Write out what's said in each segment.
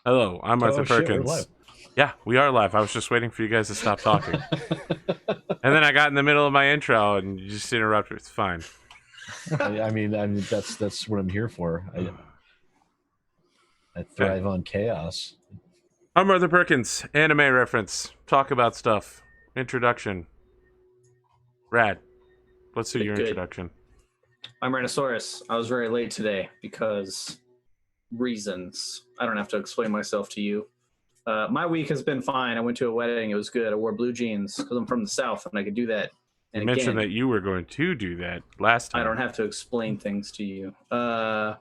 Hello, I'm Arthur Shit, we're Perkins. live. Yeah, we are live. I was just waiting for you guys to stop talking. And then I got in the middle of my intro and you just interrupted. It's fine. I mean, that's what I'm here for. I thrive on chaos. I'm Arthur Perkins, anime reference. Talk about stuff. Introduction. Rad. Let's do your introduction. I'm Raddosaurus. I was very late today because reasons. I don't have to explain myself to you. My week has been fine. I went to a wedding. It was good. I wore blue jeans because I'm from the South and I could do that. And you mentioned that you were going to do that last time. I don't have to explain things to you. But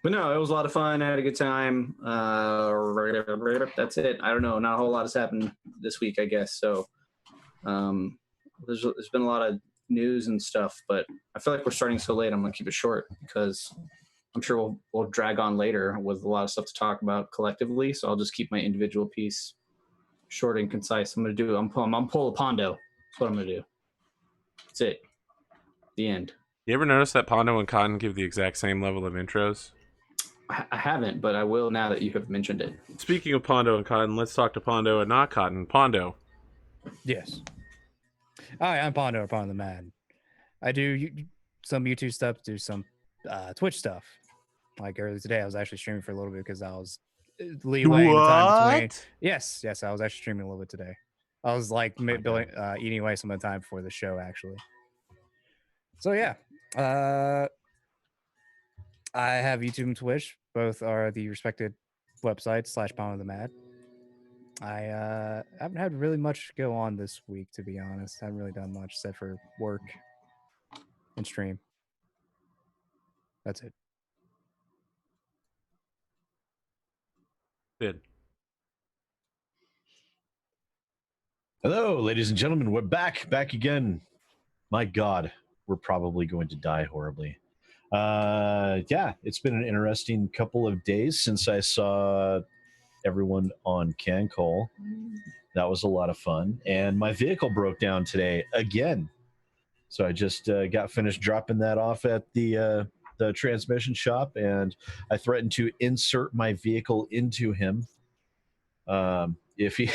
no, it was a lot of fun. I had a good time. That's it. I don't know. Not a whole lot has happened this week, I guess. So there's been a lot of news and stuff, but I feel like we're starting so late. I'm going to keep it short because I'm sure we'll drag on later with a lot of stuff to talk about collectively. So I'll just keep my individual piece short and concise. I'm pull a Pondo. That's what I'm going to do. That's it. The end. You ever notice that Pondo and Cotton give the exact same level of intros? I haven't, but I will now that you have mentioned it. Speaking of Pondo and Cotton, let's talk to Pondo and not Cotton. Pondo. Yes. Hi, I'm Pondo, Pondothemad. I do some YouTube stuff, do some Twitch stuff. Like earlier today, I was actually streaming for a little bit because I was leeway the time between. Yes, I was actually streaming a little bit today. I was like eating away some of the time before the show, actually. So yeah, I have YouTube and Twitch. Both are the respected websites /Pondothemad. I haven't had really much go on this week, to be honest. I haven't really done much except for work and stream. That's it. Good. Hello, ladies and gentlemen. We're back again. My God, we're probably going to die horribly. Yeah, it's been an interesting couple of days since I saw everyone on CanCall. That was a lot of fun. And my vehicle broke down today again. So I just got finished dropping that off at the transmission shop, and I threatened to insert my vehicle into him if he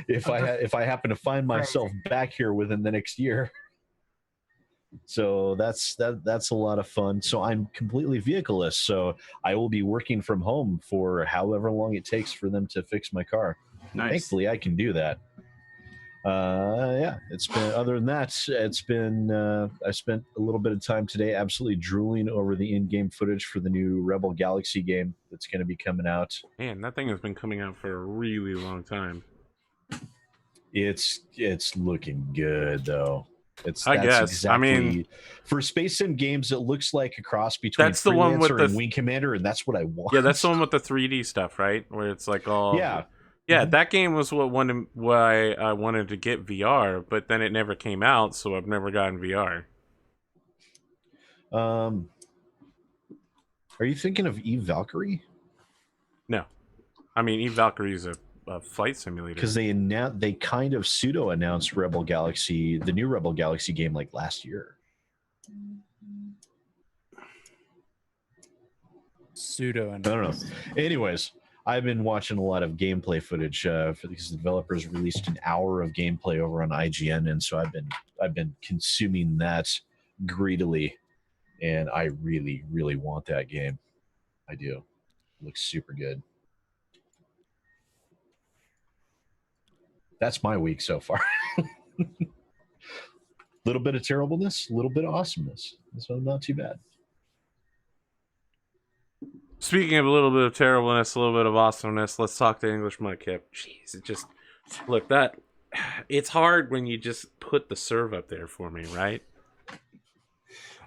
if I happen to find myself back here within the next year. So that's a lot of fun. So I'm completely vehicleless. So I will be working from home for however long it takes for them to fix my car. Nice. Thankfully, I can do that. Yeah, it's been. Other than that, it's been. I spent a little bit of time today absolutely drooling over the in-game footage for the new Rebel Galaxy game that's going to be coming out. Man, that thing has been coming out for a really long time. It's looking good though. I guess. Exactly, I mean, for Space Sim games, it looks like a cross between that's the one with and Wing Commander, and that's what I want. Yeah, that's the one with the 3D stuff, right? Where it's like all. Yeah. Yeah, that game was why I wanted to get VR, but then it never came out, so I've never gotten VR. Are you thinking of Eve Valkyrie? No. I mean, Eve Valkyrie is a flight simulator. Because they kind of pseudo-announced Rebel Galaxy, the new Rebel Galaxy game, like last year. Pseudo. I don't know. Anyways, I've been watching a lot of gameplay footage because the developers released an hour of gameplay over on IGN, and so I've been consuming that greedily, and I really, really want that game. I do. It looks super good. That's my week so far. Little bit of terribleness, a little bit of awesomeness. So not too bad. Speaking of a little bit of terribleness, a little bit of awesomeness, let's talk to Englishmudkip. Jeez, it just look it's hard when you just put the serve up there for me, right?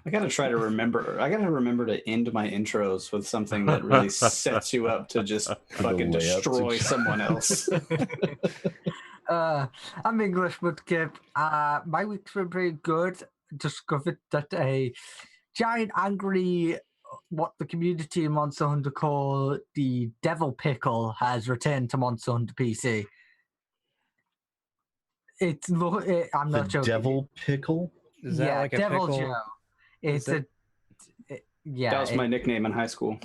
I gotta try to remember. I gotta remember to end my intros with something that really sets you up to just fucking destroy someone else. I'm Englishmudkip. My week's been pretty good. Discovered that a giant angry, what the community in Monster Hunter call the Devil Pickle, has returned to Monster Hunter PC. I'm not joking. Devil Pickle? Is that like a Devil pickle? Joe. It's that was my nickname in high school.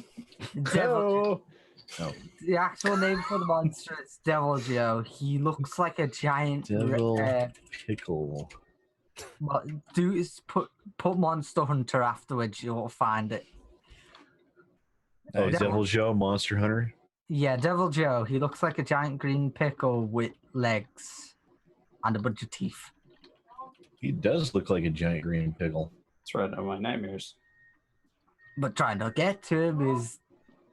Devil. No. The actual name for the monster is Devil Joe. He looks like a giant. Devil pickle. Well, put Monster Hunter afterwards. You'll find it. Oh, Nice. Devil Joe, Monster Hunter. Yeah, Devil Joe. He looks like a giant green pickle with legs and a bunch of teeth. He does look like a giant green pickle. It's right on my nightmares. But trying to get to him is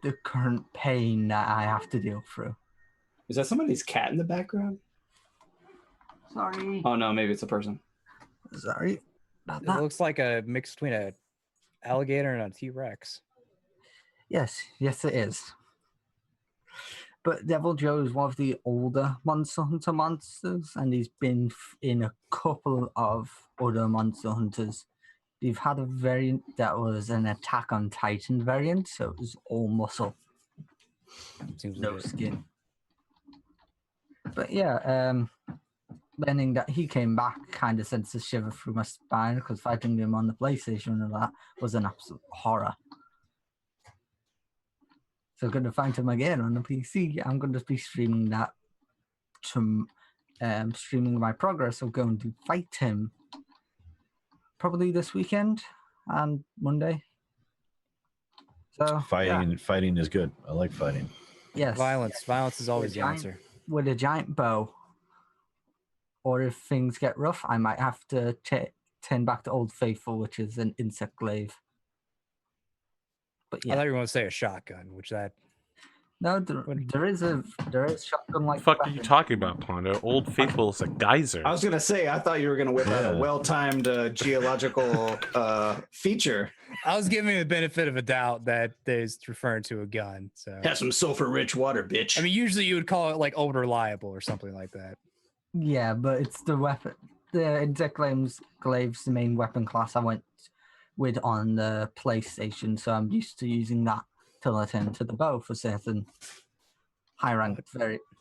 the current pain that I have to deal through. Is that somebody's cat in the background? Sorry. Oh no, maybe it's a person. Sorry about It that. looks like a mix between a alligator and a T-Rex. Yes, it is. But Devil Joe is one of the older Monster Hunter monsters, and he's been in a couple of other Monster Hunters. They've had a variant that was an Attack on Titan variant, so it was all muscle, Seems no legit. skin. But yeah, learning that he came back kind of sends a shiver through my spine, because fighting him on the PlayStation and that was an absolute horror. So I'm going to find him again on the PC. I'm going to be streaming that, streaming my progress of going to fight him probably this weekend and Monday. So Fighting is good. I like fighting. yes, Violence is always the giant- answer. with a giant bow. Or if things get rough, I might have to turn back to Old Faithful, which is an insect glaive. But I yeah, thought you were going to say a shotgun, which that no, there is shotgun like. The fuck are you talking about, Pondo? Old Faithful is a geyser. I was gonna say, I thought you were gonna whip out a well-timed geological feature. I was giving the benefit of a doubt that is referring to a gun. So Have some sulfur-rich water, bitch. I mean, usually you would call it like ultra reliable or something like that. Yeah, but it's the weapon. The insect glaive's the main weapon class I went with on the PlayStation, so I'm used to using that till I turn to the bow for certain high ranked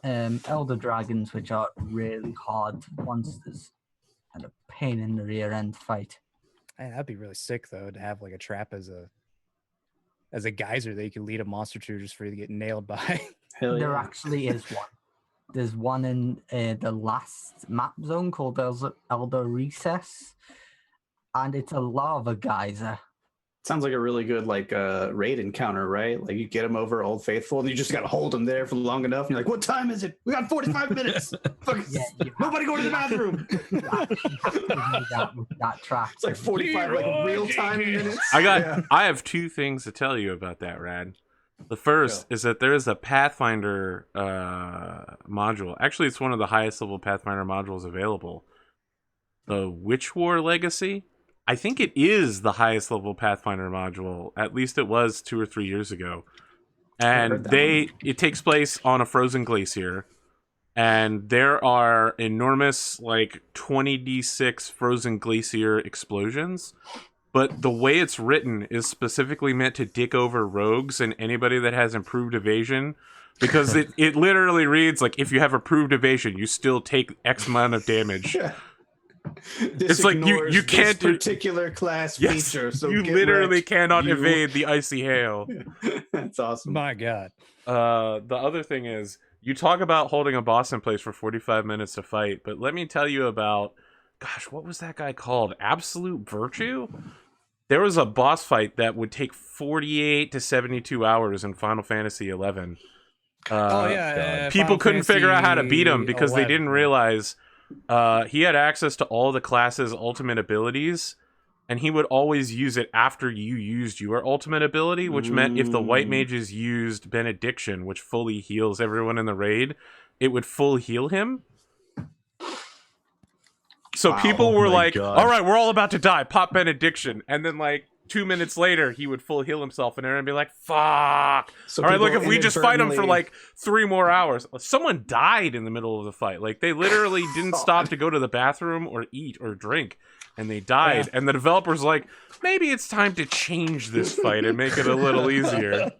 elder dragons, which are really hard monsters and a pain in the rear end fight. Man, that'd be really sick though to have like a trap as a geyser that you could lead a monster to just for you to get nailed by. Hell There yeah. actually is one. There's one in the last map zone called Elder Recess, and it's a lava geyser. Sounds like a really good raid encounter, right? Like you get him over Old Faithful, and you just gotta hold him there for long enough. And you're like, "What time is it? We got 45 minutes. Fuck, Yeah, nobody go to the bathroom." You actually have to do that with that track. It's like 45 real time minutes. I have two things to tell you about that, Rad. The first is that there is a Pathfinder module. Actually, it's one of the highest level Pathfinder modules available. The Witch War Legacy. I think it is the highest level Pathfinder module. At least it was 2 or 3 years ago. And it takes place on a frozen glacier. And there are enormous 20d6 frozen glacier explosions. But the way it's written is specifically meant to dick over rogues and anybody that has improved evasion. Because it literally reads if you have improved evasion, you still take X amount of damage. Yeah. It's like you can't do particular class feature. So you get literally wrecked, cannot you. evade the icy hail. That's awesome. My God. The other thing is, you talk about holding a boss in place for 45 minutes to fight, but let me tell you about, gosh, what was that guy called? Absolute Virtue? There was a boss fight that would take 48 to 72 hours in Final Fantasy 11. People couldn't figure out how to beat him because they didn't realize he had access to all the class's ultimate abilities, and he would always use it after you used your ultimate ability, which meant if the white mages used Benediction, which fully heals everyone in the raid, it would full heal him. So people were like, all right, we're all about to die, pop Benediction. And then 2 minutes later, he would full heal himself, and everyone would be like, fuck. So all right, look, people if we just fight him for inadvertently- 3 more hours. Someone died in the middle of the fight. They literally didn't stop to go to the bathroom or eat or drink, and they died. And the developer's like, maybe it's time to change this fight and make it a little easier.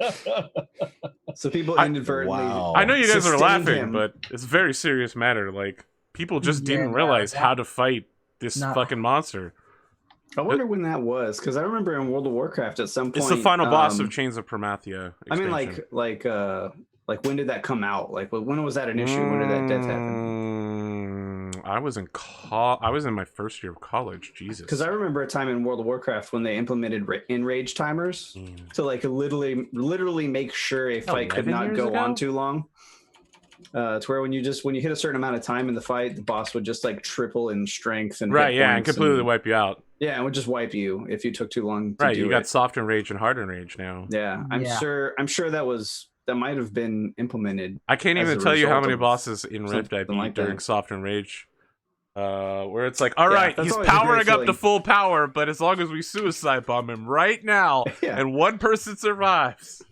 So people inadvertently. Wow. I know you guys are Sustained laughing, him. but it's a very serious matter. People just Yeah, didn't no, realize that- how to fight this no. fucking monster. I wonder when that was, because I remember in World of Warcraft at some point. It's the final boss of Chains of Promathia. I mean, expansion. like when did that come out? Like when was that an issue? When did that death happen? I was in my first year of college. Jesus. Because I remember a time in World of Warcraft when they implemented enrage timers to like literally make sure a fight could not go on too long. It's where when you hit a certain amount of time in the fight, the boss would just like triple in strength and right, yeah, and completely wipe you out. Yeah, it would just wipe you if you took too long. Right, you got soft enrage and hard enrage now. Yeah, I'm sure that might have been implemented. I can't even tell you how many bosses in Rift I beat like during soft enrage. Where it's like, all right, he's powering up to full power, but as long as we suicide bomb him right now, and one person survives.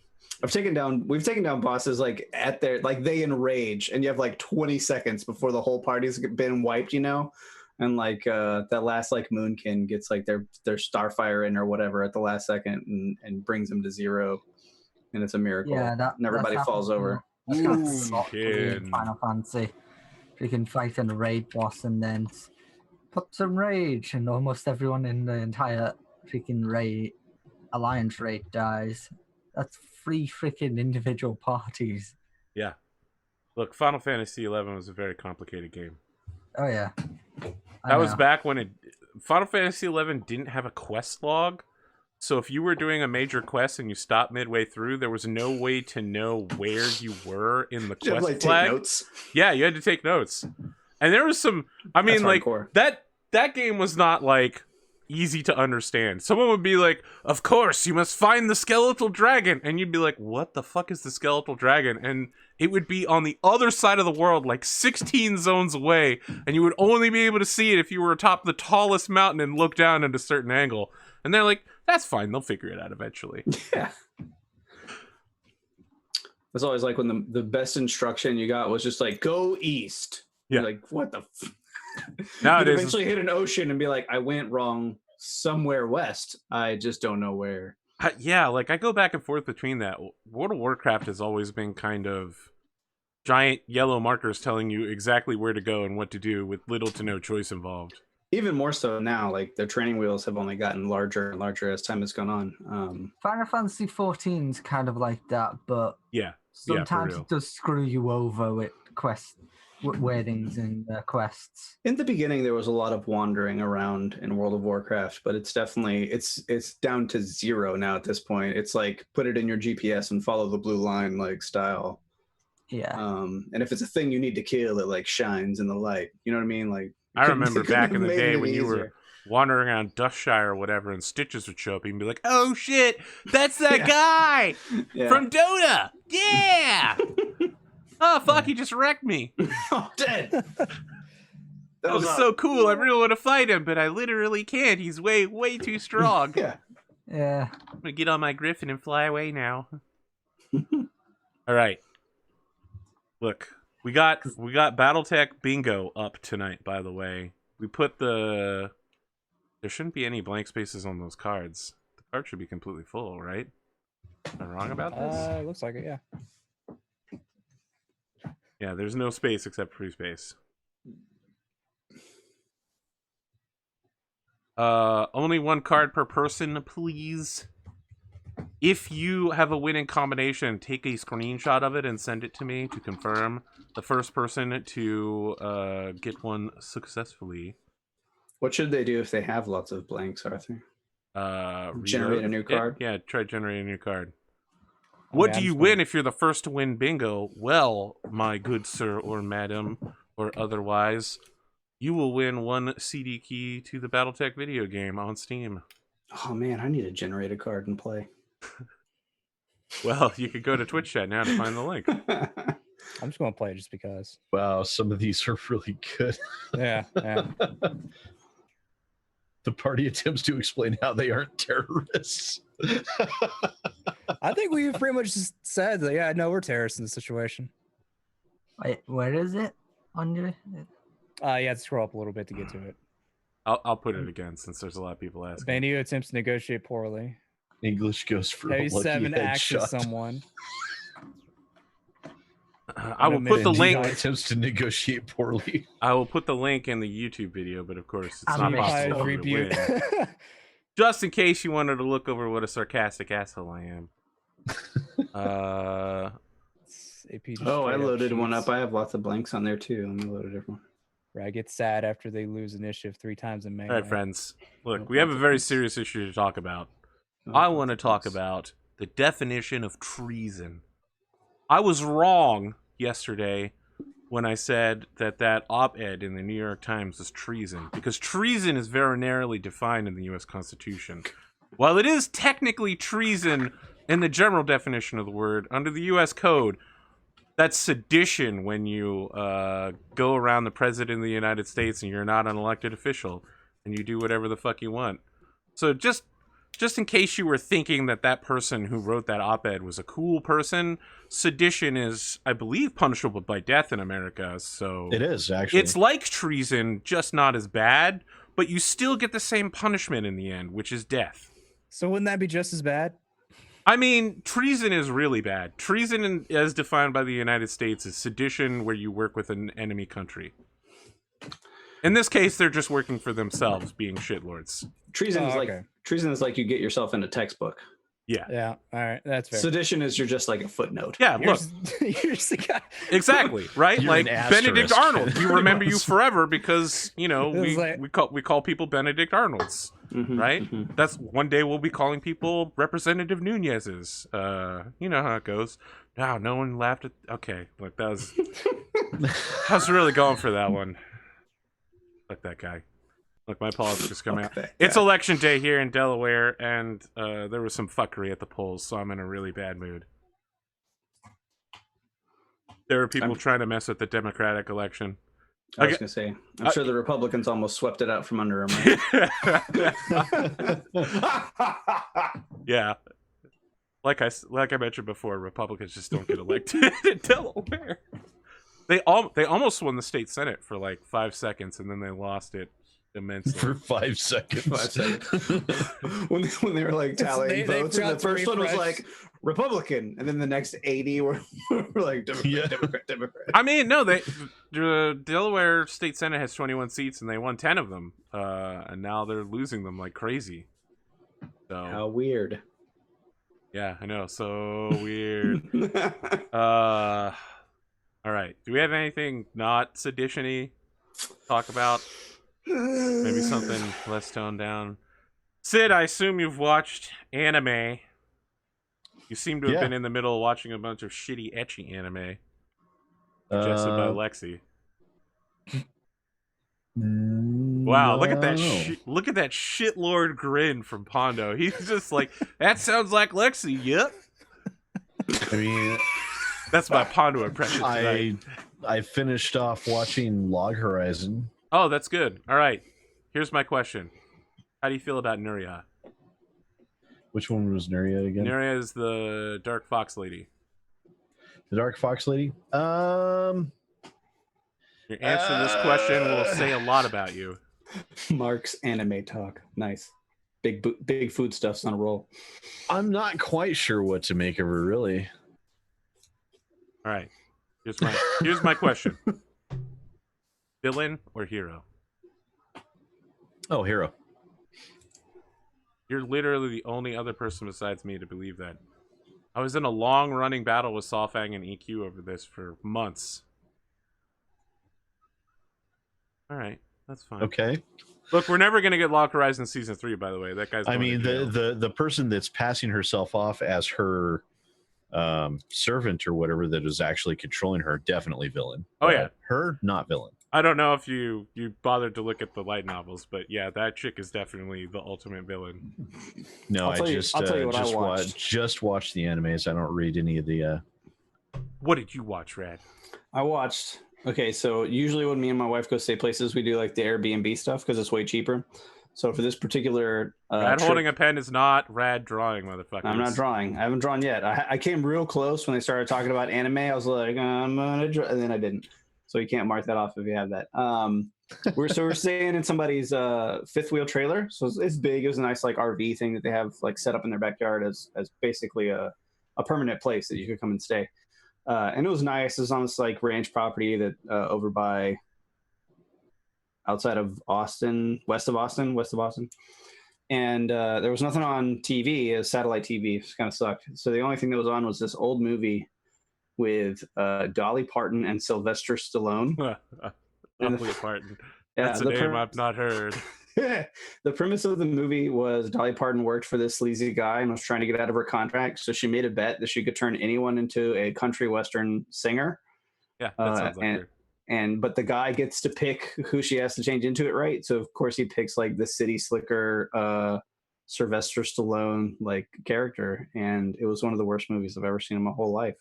We've taken down bosses like at their like they enrage, and you have like 20 seconds before the whole party's been wiped, you know, and like that last like Moonkin gets like their Starfire in or whatever at the last second and brings them to 0, and it's a miracle. Yeah, and everybody falls over. Final Fantasy. You can fight in a raid boss and then put some rage, and almost everyone in the entire freaking raid alliance raid dies. That's 3 freaking individual parties. Yeah. Look, Final Fantasy XI was a very complicated game. Oh yeah. That was back when Final Fantasy XI didn't have a quest log. So if you were doing a major quest and you stopped midway through, there was no way to know where you were in the quest like, flag. take notes? Yeah, you had to take notes. And there was some, I mean, like, that game was not, like, easy to understand. Someone would be like, of course, you must find the skeletal dragon. And you'd be like, what the fuck is the skeletal dragon? And it would be on the other side of the world, like 16 zones away. And you would only be able to see it if you were atop the tallest mountain and look down at a certain angle. And they're like, that's fine. They'll figure it out eventually. Yeah. It's always like when the best instruction you got was just like, go east. Yeah. You're like, what the Nowadays, you'd eventually hit an ocean and be like, I went wrong somewhere west. I just don't know where. Yeah, like I go back and forth between that. World of Warcraft has always been kind of giant yellow markers telling you exactly where to go and what to do with little to no choice involved. Even more so now, like their training wheels have only gotten larger and larger as time has gone on. Final Fantasy 14 is kind of like that, but sometimes it does screw you over with weddings and quests. In the beginning, there was a lot of wandering around in World of Warcraft, but it's definitely it's down to 0 now at this point. It's like put it in your GPS and follow the blue line like style. Yeah. And if it's a thing you need to kill, it like shines in the light. You know what I mean? Like I remember back in the day when you were wandering around Dustshire or whatever, and Stitches would show up and be like, "Oh shit, that's that guy from Dota! Yeah! Oh fuck, he just wrecked me. Oh, dead. That was so cool. I really want to fight him, but I literally can't. He's way too strong. Yeah. I'm gonna get on my griffin and fly away now. All right. Look, we got Battletech bingo up tonight. By the way, we put there shouldn't be any blank spaces on those cards. The card should be completely full, right? Am I wrong about this? Looks like it. Yeah. Yeah, there's no space except free space. Only 1 card per person, please. If you have a winning combination, take a screenshot of it and send it to me to confirm. The first person to get one successfully. What should they do if they have lots of blanks, Arthur? Generate a new card? Yeah, try generating a new card. What do you win if you're the first to win bingo? Well, my good sir or madam, or otherwise, you will win 1 CD key to the Battletech video game on Steam. Oh man, I need to generate a card and play. Well, you could go to Twitch chat now to find the link. I'm just going to play it just because. Wow, some of these are really good. Yeah. The party attempts to explain how they aren't terrorists. I think we've pretty much just said that, yeah, no, we're terrorists in this situation. Wait, where is it on your... You have to scroll up a little bit to get to it. I'll put it again since there's a lot of people asking. Benio attempts to negotiate poorly. English goes for a lucky 7 headshot. axes someone. I will put the link. Attempts to negotiate poorly. I will put the link in the YouTube video, but of course, it's I'm not possible for me to rebuke. win. Just in case you wanted to look over what a sarcastic asshole I am. Oh, I loaded one up. I have lots of blanks on there too. Let me load a different one. Where I get sad after they lose initiative 3 times in May. All right, friends. Look, we have a very serious issue to talk about. I want to talk about the definition of treason. I was wrong yesterday when I said that op-ed in the New York Times was treason, because treason is very narrowly defined in the U.S. Constitution. While it is technically treason in the general definition of the word, under the U.S. Code, that's sedition when you go around the president of the United States and you're not an elected official and you do whatever the fuck you want. So just in case you were thinking that person who wrote that op-ed was a cool person, sedition is, I believe, punishable by death in America. So it is, actually. It's like treason, just not as bad, but you still get the same punishment in the end, which is death. So wouldn't that be just as bad? I mean, treason is really bad. Treason, as defined by the United States, is sedition where you work with an enemy country. In this case, they're just working for themselves, being shitlords. Treason is like you get yourself in a textbook. Yeah. Yeah. All right. That's fair. Sedition is you're just like a footnote. Yeah, look. You're just the guy. Exactly, right? You're like Benedict Arnold. You remember you Yes. forever because, you know, It was we call people Benedict Arnolds, right? That's one day we'll be calling people Representative Nunez's. You know how it goes. Wow, no one laughed at. Okay, look, that was. I was really going for that one. Fuck that guy. Look, my apologies is coming out. It's election day here in Delaware, and there was some fuckery at the polls, so I'm in a really bad mood. There were people trying to mess with the Democratic election. I was going to say, I'm sure the Republicans almost swept it out from under them. Right? Yeah. Like I mentioned before, Republicans just don't get elected in Delaware. They almost won the state Senate for like 5 seconds, and then they lost it immensely. For 5 seconds. 5 seconds. when they were like tallying votes, and the first one was like Republican, and then the next 80 were like Democrat. I mean, no, the Delaware State Senate has 21 seats, and they won 10 of them, and now they're losing them like crazy. So how weird. Yeah, I know, so weird. All right, do we have anything not sedition-y to talk about? Maybe something less toned down. Sid, I assume you've watched anime. You seem to have been in the middle of watching a bunch of shitty, ecchi anime suggested by Lexi. Wow, look at that! Look at that shitlord grin from Pondo. He's just like, that sounds like Lexi. Yep. I mean, that's my Pondo impression tonight. I finished off watching Log Horizon. Oh, that's good. All right. Here's my question. How do you feel about Nuria? Which one was Nuria again? Nuria is the Dark Fox lady. The Dark Fox lady? Your answer to this question will say a lot about you. Mark's anime talk. Nice. Big foodstuffs on a roll. I'm not quite sure what to make of her, really. All right. Here's my question. Villain or hero? Oh, hero. You're literally the only other person besides me to believe that. I was in a long-running battle with Solfang and EQ over this for months. All right, that's fine. Okay. Look, we're never going to get Log Horizon Season 3, by the way. That guy's I mean, going to jail. the person that's passing herself off as her servant or whatever that is actually controlling her, definitely villain. Oh, yeah. Her, not villain. I don't know if you bothered to look at the light novels, but yeah, that chick is definitely the ultimate villain. No, I'll tell you what I watched. Just watch the animes. I don't read any of the... What did you watch, Rad? I watched... Okay, so usually when me and my wife go stay places, we do like the Airbnb stuff because it's way cheaper. So for this particular Rad trip, holding a pen is not Rad drawing, motherfucker. I'm not drawing. I haven't drawn yet. I came real close when they started talking about anime. I was like, I'm gonna draw, and then I didn't. So you can't mark that off if you have that. We're staying in somebody's fifth wheel trailer. So it's big. It was a nice like RV thing that they have like set up in their backyard as basically a permanent place that you could come and stay. And it was nice. It was on this like ranch property that over by outside of Austin, west of Austin. And there was nothing on TV. It was satellite TV. It kind of sucked. So the only thing that was on was this old movie with Dolly Parton and Sylvester Stallone. Dolly Parton. That's a name I've not heard. The premise of the movie was Dolly Parton worked for this sleazy guy and was trying to get out of her contract. So she made a bet that she could turn anyone into a country western singer. Yeah, that sounds like her. But the guy gets to pick who she has to change into it, right? So of course he picks like the city slicker Sylvester Stallone like character, and it was one of the worst movies I've ever seen in my whole life.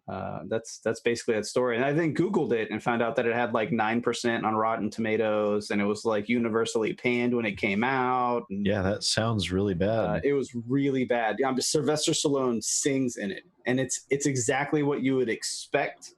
That's basically that story. And I then Googled it and found out that it had like 9% on Rotten Tomatoes, and it was like universally panned when it came out. And, yeah, that sounds really bad. it was really bad. Sylvester Stallone sings in it, and it's exactly what you would expect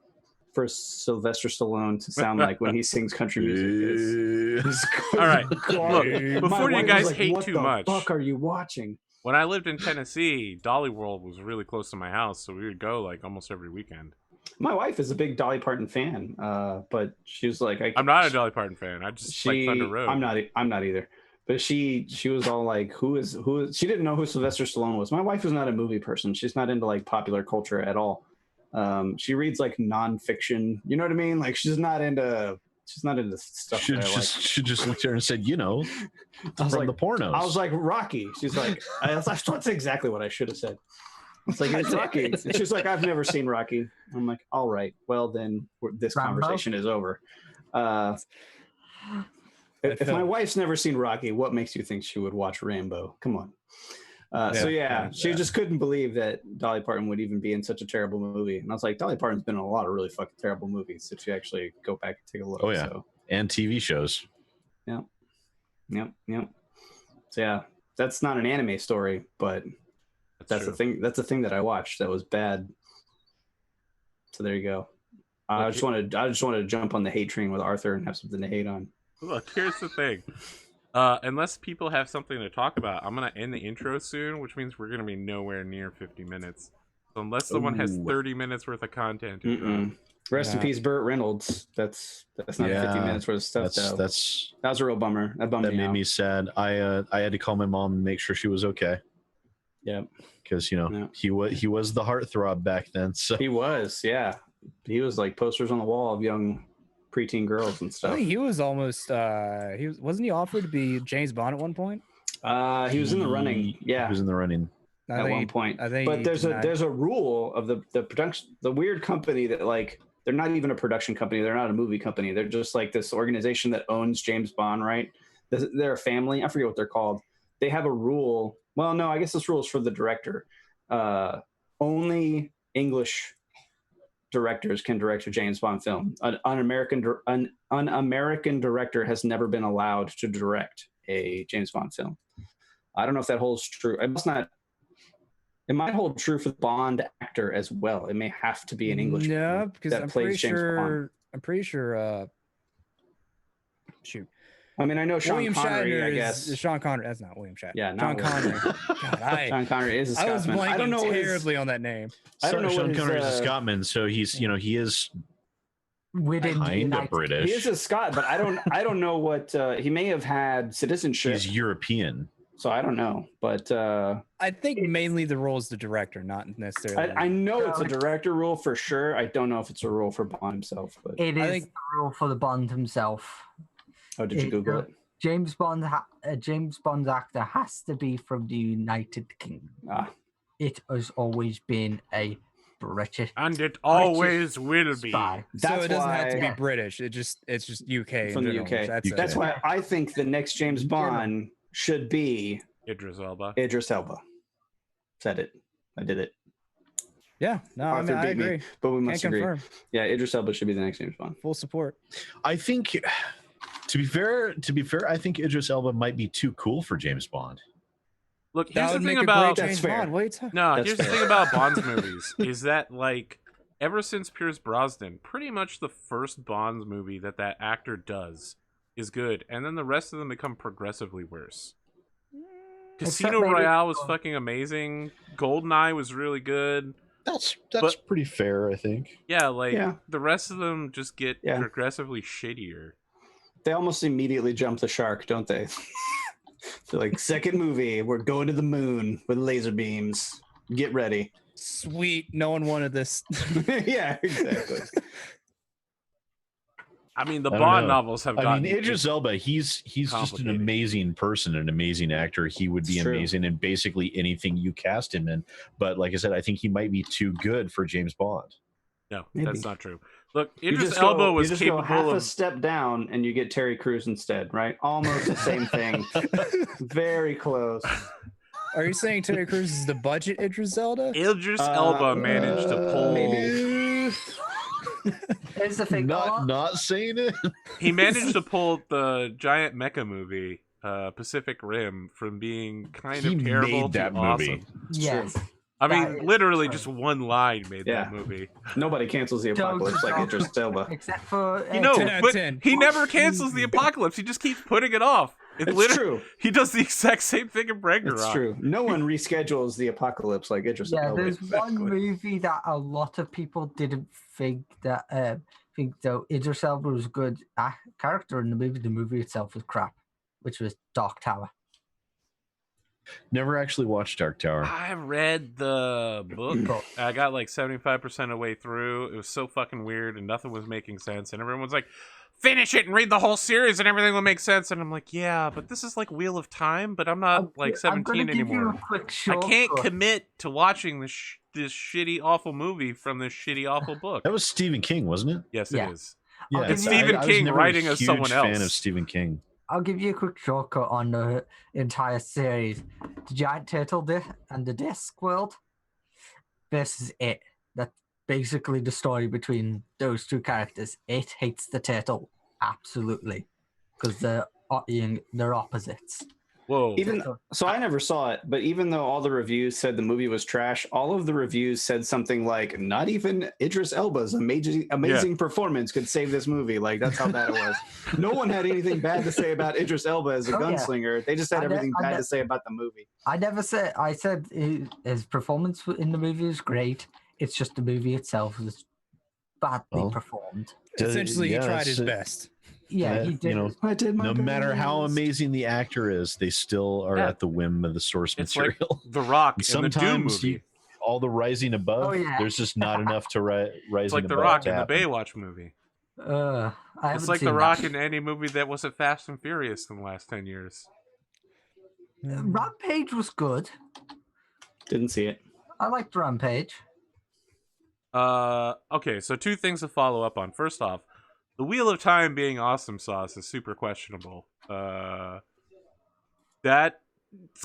for Sylvester Stallone to sound like when he sings country music. All right, look, before you guys hate too much, what the fuck are you watching? When I lived in Tennessee, Dolly World was really close to my house, so we would go like almost every weekend. My wife is a big Dolly Parton fan, but she was like, I'm not a Dolly Parton fan. I just like Thunder Road. I'm not either. But she was all like, who is? She didn't know who Sylvester Stallone was. My wife is not a movie person. She's not into like popular culture at all. She reads like nonfiction. You know what I mean? Like she's not into stuff. She just looked at her and said, "You know, from the pornos." I was like, Rocky. She's like, that's exactly what I should have said. It's like, it's Rocky. She's like, I've never seen Rocky. I'm like, all right, well then this conversation is over. If my wife's never seen Rocky, what makes you think she would watch Rambo? Come on. She just couldn't believe that Dolly Parton would even be in such a terrible movie. And I was like, Dolly Parton's been in a lot of really fucking terrible movies if you actually go back and take a look. Oh, yeah. So. And TV shows. Yep. So, yeah, that's not an anime story, but that's the thing. That's the thing that I watched that was bad. So there you go. I just wanted to jump on the hate train with Arthur and have something to hate on. Look, here's the thing. Unless people have something to talk about, I'm going to end the intro soon, which means we're going to be nowhere near 50 minutes. So unless someone has 30 minutes worth of content to drop. Rest in peace, Burt Reynolds. That's not 50 minutes worth of stuff, though. That was a real bummer. That bummed me out. That made me sad. I had to call my mom and make sure she was okay. Yeah. Because, he was the heartthrob back then. So he was, yeah. He was like posters on the wall of young preteen girls and stuff. I think he was almost wasn't he offered to be James Bond at one point? He was in the running. Yeah, he was in the running at one point. But there's a rule of the production, the weird company that like they're not even a production company, they're not a movie company, they're just like this organization that owns James Bond, right? They're a family. I forget what they're called. They have a rule. Well, no, I guess this rule is for the director. Only English directors can direct a James Bond film. An American director has never been allowed to direct a James Bond film. I don't know if that holds true. It might hold true for the Bond actor as well. It may have to be an English. No, because I'm pretty sure. Shoot. I mean, I know Sean William Connery. Shatner I guess Sean Connery. That's not William Shatner. Yeah, Sean Connery. God, Sean Connery is a Scotsman. I was blanking terribly on that name. I don't know. Sean Connery is a Scotsman, so he's he is kind of British. He is a Scot, but I don't know what he may have had citizenship. He's European, so I don't know. But I think mainly the role is the director, not necessarily. I know it's a director rule for sure. I don't know if it's a rule for Bond himself, but it is a rule for the Bond himself. Oh, did you Google it? James Bond's actor has to be from the United Kingdom. It has always been a British, and it always will be. So it doesn't have to be British. It's just UK from the UK. That's why I think the next James Bond should be Idris Elba. Said it. I did it. Yeah, no, Arthur I agree. But we must agree. Confirm. Yeah, Idris Elba should be the next James Bond. Full support. I think. To be fair, I think Idris Elba might be too cool for James Bond. Look, here's the thing about James Bond. Here's the thing about Bond's movies is that like ever since Pierce Brosnan, pretty much the first Bond's movie that actor does is good, and then the rest of them become progressively worse. Casino Royale was fucking amazing. GoldenEye was really good. That's But- pretty fair, I think. Yeah, like Yeah. the rest of them just get Yeah. progressively shittier. They almost immediately jump the shark, don't they? They're like, second movie, we're going to the moon with laser beams. Get ready. Sweet. No one wanted this. Yeah, exactly. I mean, the I don't Bond know. novels have I gotten. mean, Idris Elba, he's just an complicated. amazing person, an amazing actor. He would be It's true. amazing in basically anything you cast him in. But like I said, I think he might be too good for James Bond. No, Maybe. that's not true. Look, You Idris just Elba go, was you just go capable half a of. step down and you get Terry Crews instead, right? Almost the same thing. Very close. Are you saying Terry Crews is the budget Idris Elba? Idris Elba managed to pull. maybe. Here's the thing. Not saying it. He managed to pull the giant mecha movie, Pacific Rim, from being kind He of terrible made that to movie. awesome. Yes. I That mean, is literally true. just one line made Yeah. that movie. Nobody cancels the Don't apocalypse like stop. Idris Elba. Except for You know, 10 out of but 10. he never cancels the apocalypse. He just keeps putting it off. It's literally, true. he does the exact same thing in Ragnarok. It's true. No one reschedules the apocalypse like Idris yeah, Elba. there's exactly. one movie that a lot of people didn't think that though Idris Elba was a good character in the movie. The movie itself was crap, which was Dark Tower. Never actually watched Dark Tower. I read the book. I got like 75% of the way through. It was so fucking weird and nothing was making sense. And everyone was like, finish it and read the whole series and everything will make sense. And I'm like, yeah, but this is like Wheel of Time, but I'm not like I'm gonna 17 give you anymore. a quick I can't shortcut. commit to watching this shitty, awful movie from this shitty, awful book. That was Stephen King, wasn't it? Yes, Yeah. it is. I'll Yeah, give It's you- Stephen I was King never writing a as huge someone fan else. of Stephen King. I'll give you a quick shortcut on the entire series. The giant turtle and the disc world versus it. That's basically the story between those two characters. It hates the turtle absolutely because they're opposites. Whoa. So I never saw it, but even though all the reviews said the movie was trash, all of the reviews said something like, not even Idris Elba's amazing performance could save this movie. Like, that's how bad it was. No one had anything bad to say about Idris Elba as a Oh, yeah. gunslinger. They just had everything I bad to say about the movie. I said his performance in the movie is great. It's just the movie itself is badly Well, performed. Essentially, he tried his so- best. Yeah, he you did. know, I did my no matter how best. amazing the actor is, they still are Yeah. at the whim of the source It's like material. The Rock in the Doom Sometimes movie. all the rising above, Oh, yeah. there's just not enough to rising It's like The above Rock to in the happen. Baywatch movie. I haven't It's like seen The Rock that. in any movie that wasn't Fast and Furious in the last 10 years. Rampage was good. Didn't see it. I liked Rampage. Okay, so two things to follow up on. First off, the Wheel of Time being awesome sauce is super questionable. That's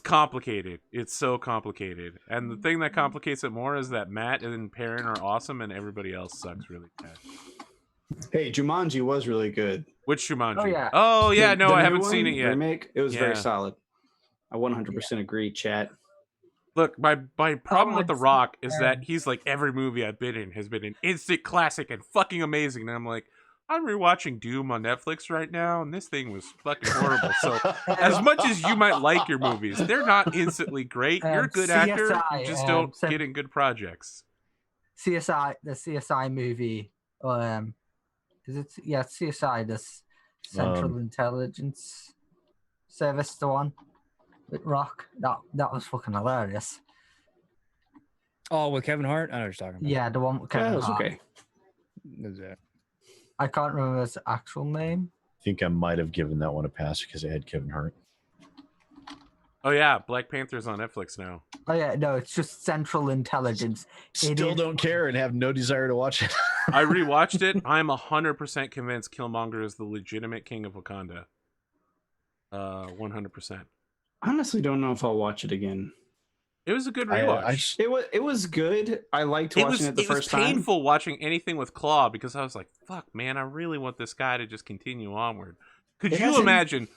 complicated. It's so complicated. And the thing that complicates it more is that Matt and Perrin are awesome and everybody else sucks really bad. Hey, Jumanji was really good. Which Jumanji? Oh, yeah. Oh, yeah, The- no, the I new haven't seen one, it yet. Remake, it was Yeah. very solid. I 100% agree, chat. Look, my problem with The it's- Rock is that he's like, every movie I've been in has been an instant classic and fucking amazing. And I'm like, I'm rewatching Doom on Netflix right now, and this thing was fucking horrible. So, as much as you might like your movies, they're not instantly great. You're a good actor, you CSI, just don't so- get in good projects. CSI, the CSI movie. Is it? Yeah, CSI, the Central Intelligence Service, the one with Rock. That was fucking hilarious. Oh, with Kevin Hart? I know what you're talking about. Yeah, the one with Kevin Yeah, it was Hart. okay. Is that- I can't remember his actual name. I think I might have given that one a pass because I had Kevin Hart. Oh, yeah, Black Panther's on Netflix now. Oh yeah, no, it's just Central Intelligence. It Still is- don't care and have no desire to watch it. I rewatched it. I'm 100% convinced Killmonger is the legitimate king of Wakanda. 100%. Honestly, don't know if I'll watch it again. It was a good I- rewatch. I just- It was good. I liked It watching was it the first time. painful watching anything with Claw because I was like, "Fuck, man, I really want this guy to just continue onward." Could It you hasn't- imagine?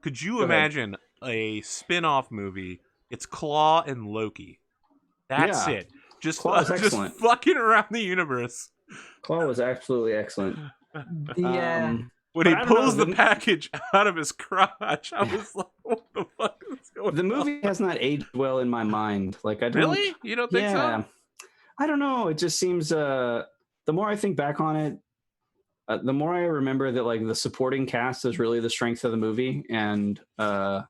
Could you Go ahead. imagine a spin-off movie? It's Claw and Loki. That's Yeah. it. Just Claw is just excellent. fucking around the universe. Claw was absolutely excellent. The When But he I don't know, pulls the the- package out of his crotch, I was like, "What the fuck is going The on?" movie has not aged well in my mind. Like I don't Really? You don't think yeah. so? I don't know. It just seems the more I think back on it, the more I remember that like the supporting cast is really the strength of the movie, and the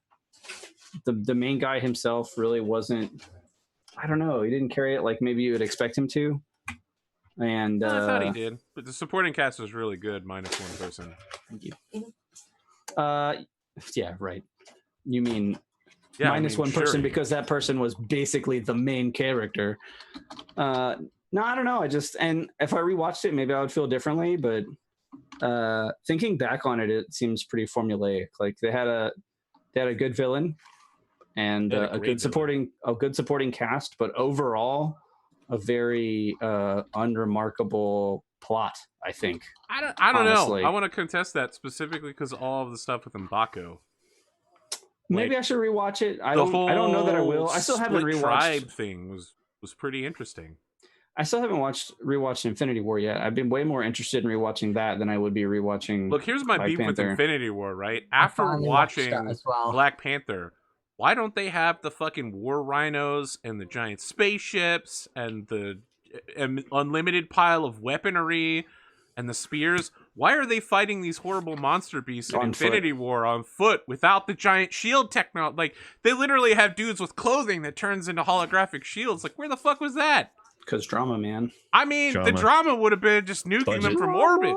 main guy himself really wasn't. I don't know. He didn't carry it like maybe you would expect him to. And No, I thought he did, but the supporting cast was really good, minus one person. Thank you. Yeah, right. You mean Yeah, minus one person sure. because that person was basically the main character. No, I don't know. And if I rewatched it, maybe I would feel differently. But thinking back on it, it seems pretty formulaic. Like they had a good villain and a good supporting cast, but overall a very unremarkable plot. I think. I don't know. I want to contest that specifically because all of the stuff with M'Baku. Maybe I should rewatch it. I don't know that I will. I still haven't rewatched. Tribe thing was pretty interesting. I still haven't rewatched Infinity War yet. I've been way more interested in rewatching that than I would be rewatching. Look, here's my beef with Infinity War. Right after watching Black Panther, why don't they have the fucking war rhinos and the giant spaceships and the unlimited pile of weaponry and the spears? Why are they fighting these horrible monster beasts in Infinity War on foot without the giant shield technology? Like, they literally have dudes with clothing that turns into holographic shields. Like, where the fuck was that? Because drama, man. I mean, the drama would have been just nuking them from orbit.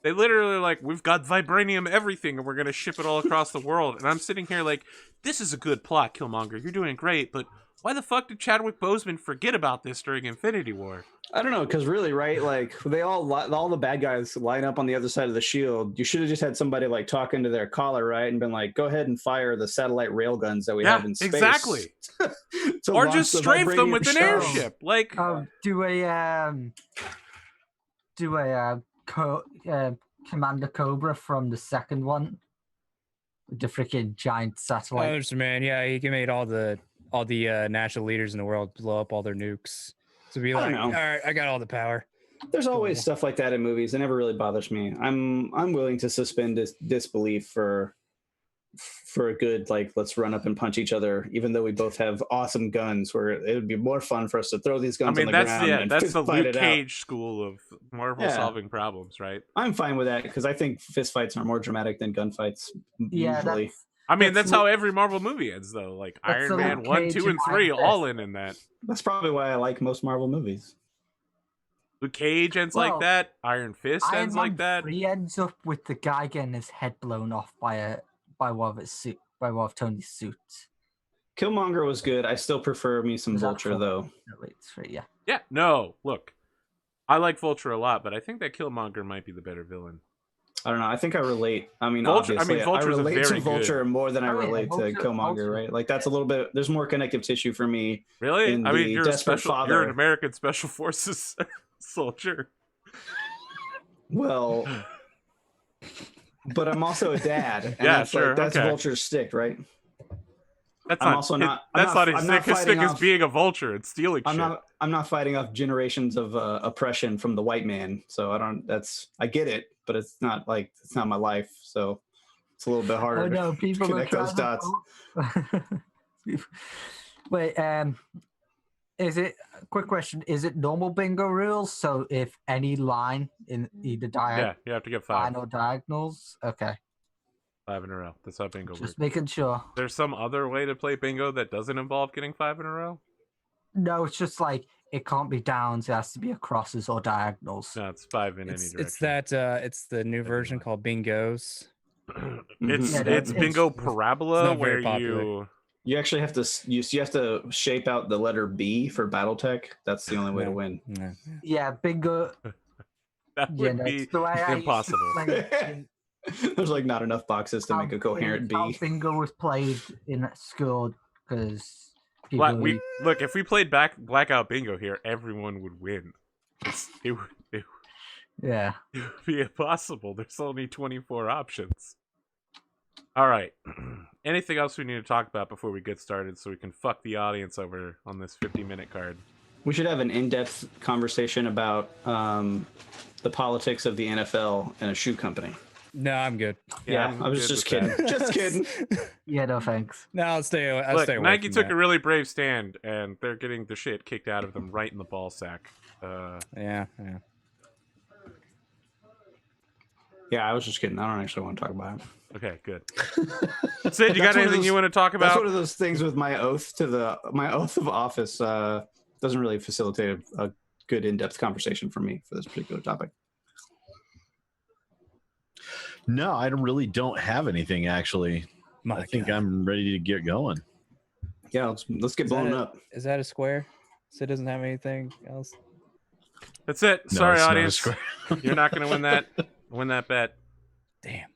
They literally like, we've got vibranium everything and we're going to ship it all across the world. And I'm sitting here like, this is a good plot, Killmonger. You're doing great, but why the fuck did Chadwick Boseman forget about this during Infinity War? I don't know, because really, right, like, they all the bad guys line up on the other side of the shield. You should have just had somebody, like, talk into their collar, right, and been like, go ahead and fire the satellite railguns that we have in space. Exactly. Or just strafe them with an airship. Like, do a Commander Cobra from the second one. The freaking giant satellite. Oh, man, yeah, he made all the national leaders in the world blow up all their nukes. To be like, all right, I got all the power. There's always stuff like that in movies. It never really bothers me. I'm willing to suspend disbelief for a good, like, let's run up and punch each other, even though we both have awesome guns. Where it would be more fun for us to throw these guns on the ground. That's the Luke Cage school of Marvel solving problems, right? I'm fine with that because I think fistfights are more dramatic than gunfights. Usually. That's how every Marvel movie ends, though. Like Iron Man 1, 2, and 3, all in that. That's probably why I like most Marvel movies. Luke Cage ends like that. Iron Fist ends like that. He ends up with the guy getting his head blown off by one of Tony's suits. Killmonger was good. I still prefer me some Vulture, though. Yeah. No, look. I like Vulture a lot, but I think that Killmonger might be the better villain. I don't know. I think I relate. I mean, Vulture, obviously, I relate to Vulture good. more than I relate to Killmonger, right? Like, that's a little bit. There's more connective tissue for me. Really? I mean, you're an American Special Forces soldier. Well, but I'm also a dad. And that's Vulture's stick, right? That's not his stick. His stick is being a vulture and stealing shit. I'm not fighting off generations of oppression from the white man. So I get it, but it's not my life. So it's a little bit harder to connect those dots. Wait, quick question. Is it normal bingo rules? So if any line in either you have to get 5. Line or diagonals? Okay. 5 in a row. That's how bingo works. Just making sure. There's some other way to play bingo that doesn't involve getting 5 in a row? No, it's just like it can't be downs. It has to be crosses or diagonals. No, it's 5 in any direction. It's the new version called Bingos. It's Bingo Parabola where you actually have to you have to shape out the letter B for Battletech. That's the only way to win. Yeah, bingo. That would be impossible. There's like not enough boxes to make a coherent B. Bingo was played in school because look, if we played Blackout Bingo here, everyone would win. It would be impossible. There's only 24 options. All right. Anything else we need to talk about before we get started so we can fuck the audience over on this 50-minute card? We should have an in-depth conversation about the politics of the NFL and a shoe company. No, I'm good. Yeah, I'm I was good just with that. kidding. Just kidding. Yeah, no thanks. No, I'll stay. I'll Look, stay away Nike from took that. a really brave stand, and they're getting the shit kicked out of them right in the ball sack. Yeah. Yeah, I was just kidding. I don't actually want to talk about it. Okay, good. Sid, you got That's one of anything you those- want to talk That's about? one of those things with my oath of office doesn't really facilitate a good in-depth conversation for me for this particular topic. No, I really don't have anything actually. My I think God. I'm ready to get going. Yeah, let's get blown up. Is that a square? So it doesn't have anything else. That's it. No, Sorry, it's not a audience. square. You're not going to win that bet. Damn.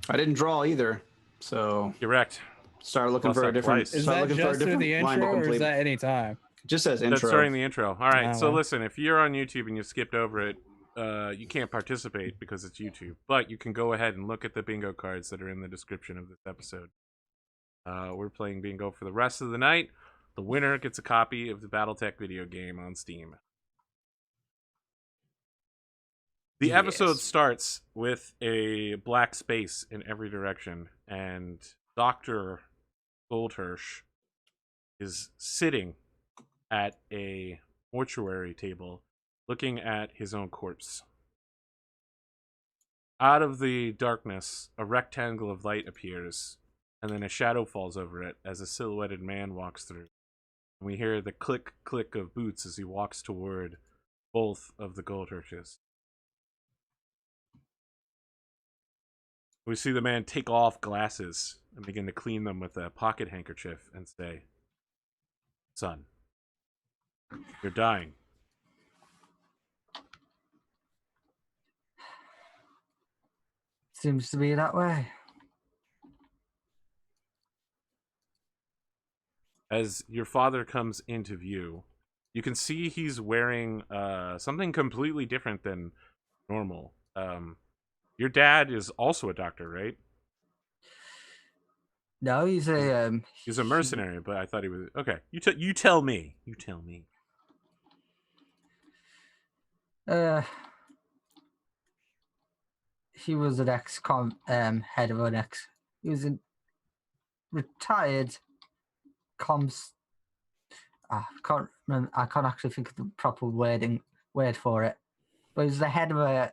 I didn't draw either, so You're wrecked. start looking Lost for a that different. twice. Is Start that looking for a just through different the line to intro, or is complete. that any time? Just says That's intro. during the intro. All right. Oh, So well. listen, if you're on YouTube and you skipped over it, you can't participate because it's YouTube. But you can go ahead and look at the bingo cards that are in the description of this episode. We're playing bingo for the rest of the night. The winner gets a copy of the Battletech video game on Steam. The episode starts with a black space in every direction, and Dr. Goldhirsch is sitting at a mortuary table looking at his own corpse. Out of the darkness, a rectangle of light appears, and then a shadow falls over it as a silhouetted man walks through. And we hear the click of boots as he walks toward both of the Goldhirsches. We see the man take off glasses and begin to clean them with a pocket handkerchief and say, "Son, you're dying." Seems to be that way. As your father comes into view, you can see he's wearing something completely different than normal. Your dad is also a doctor, right? No, he's a He's a mercenary, but I thought he was okay. You tell me. You tell me. He was an head of an ex. He was a retired comms. I can't remember, I can't actually think of the proper word for it. But he was the head of a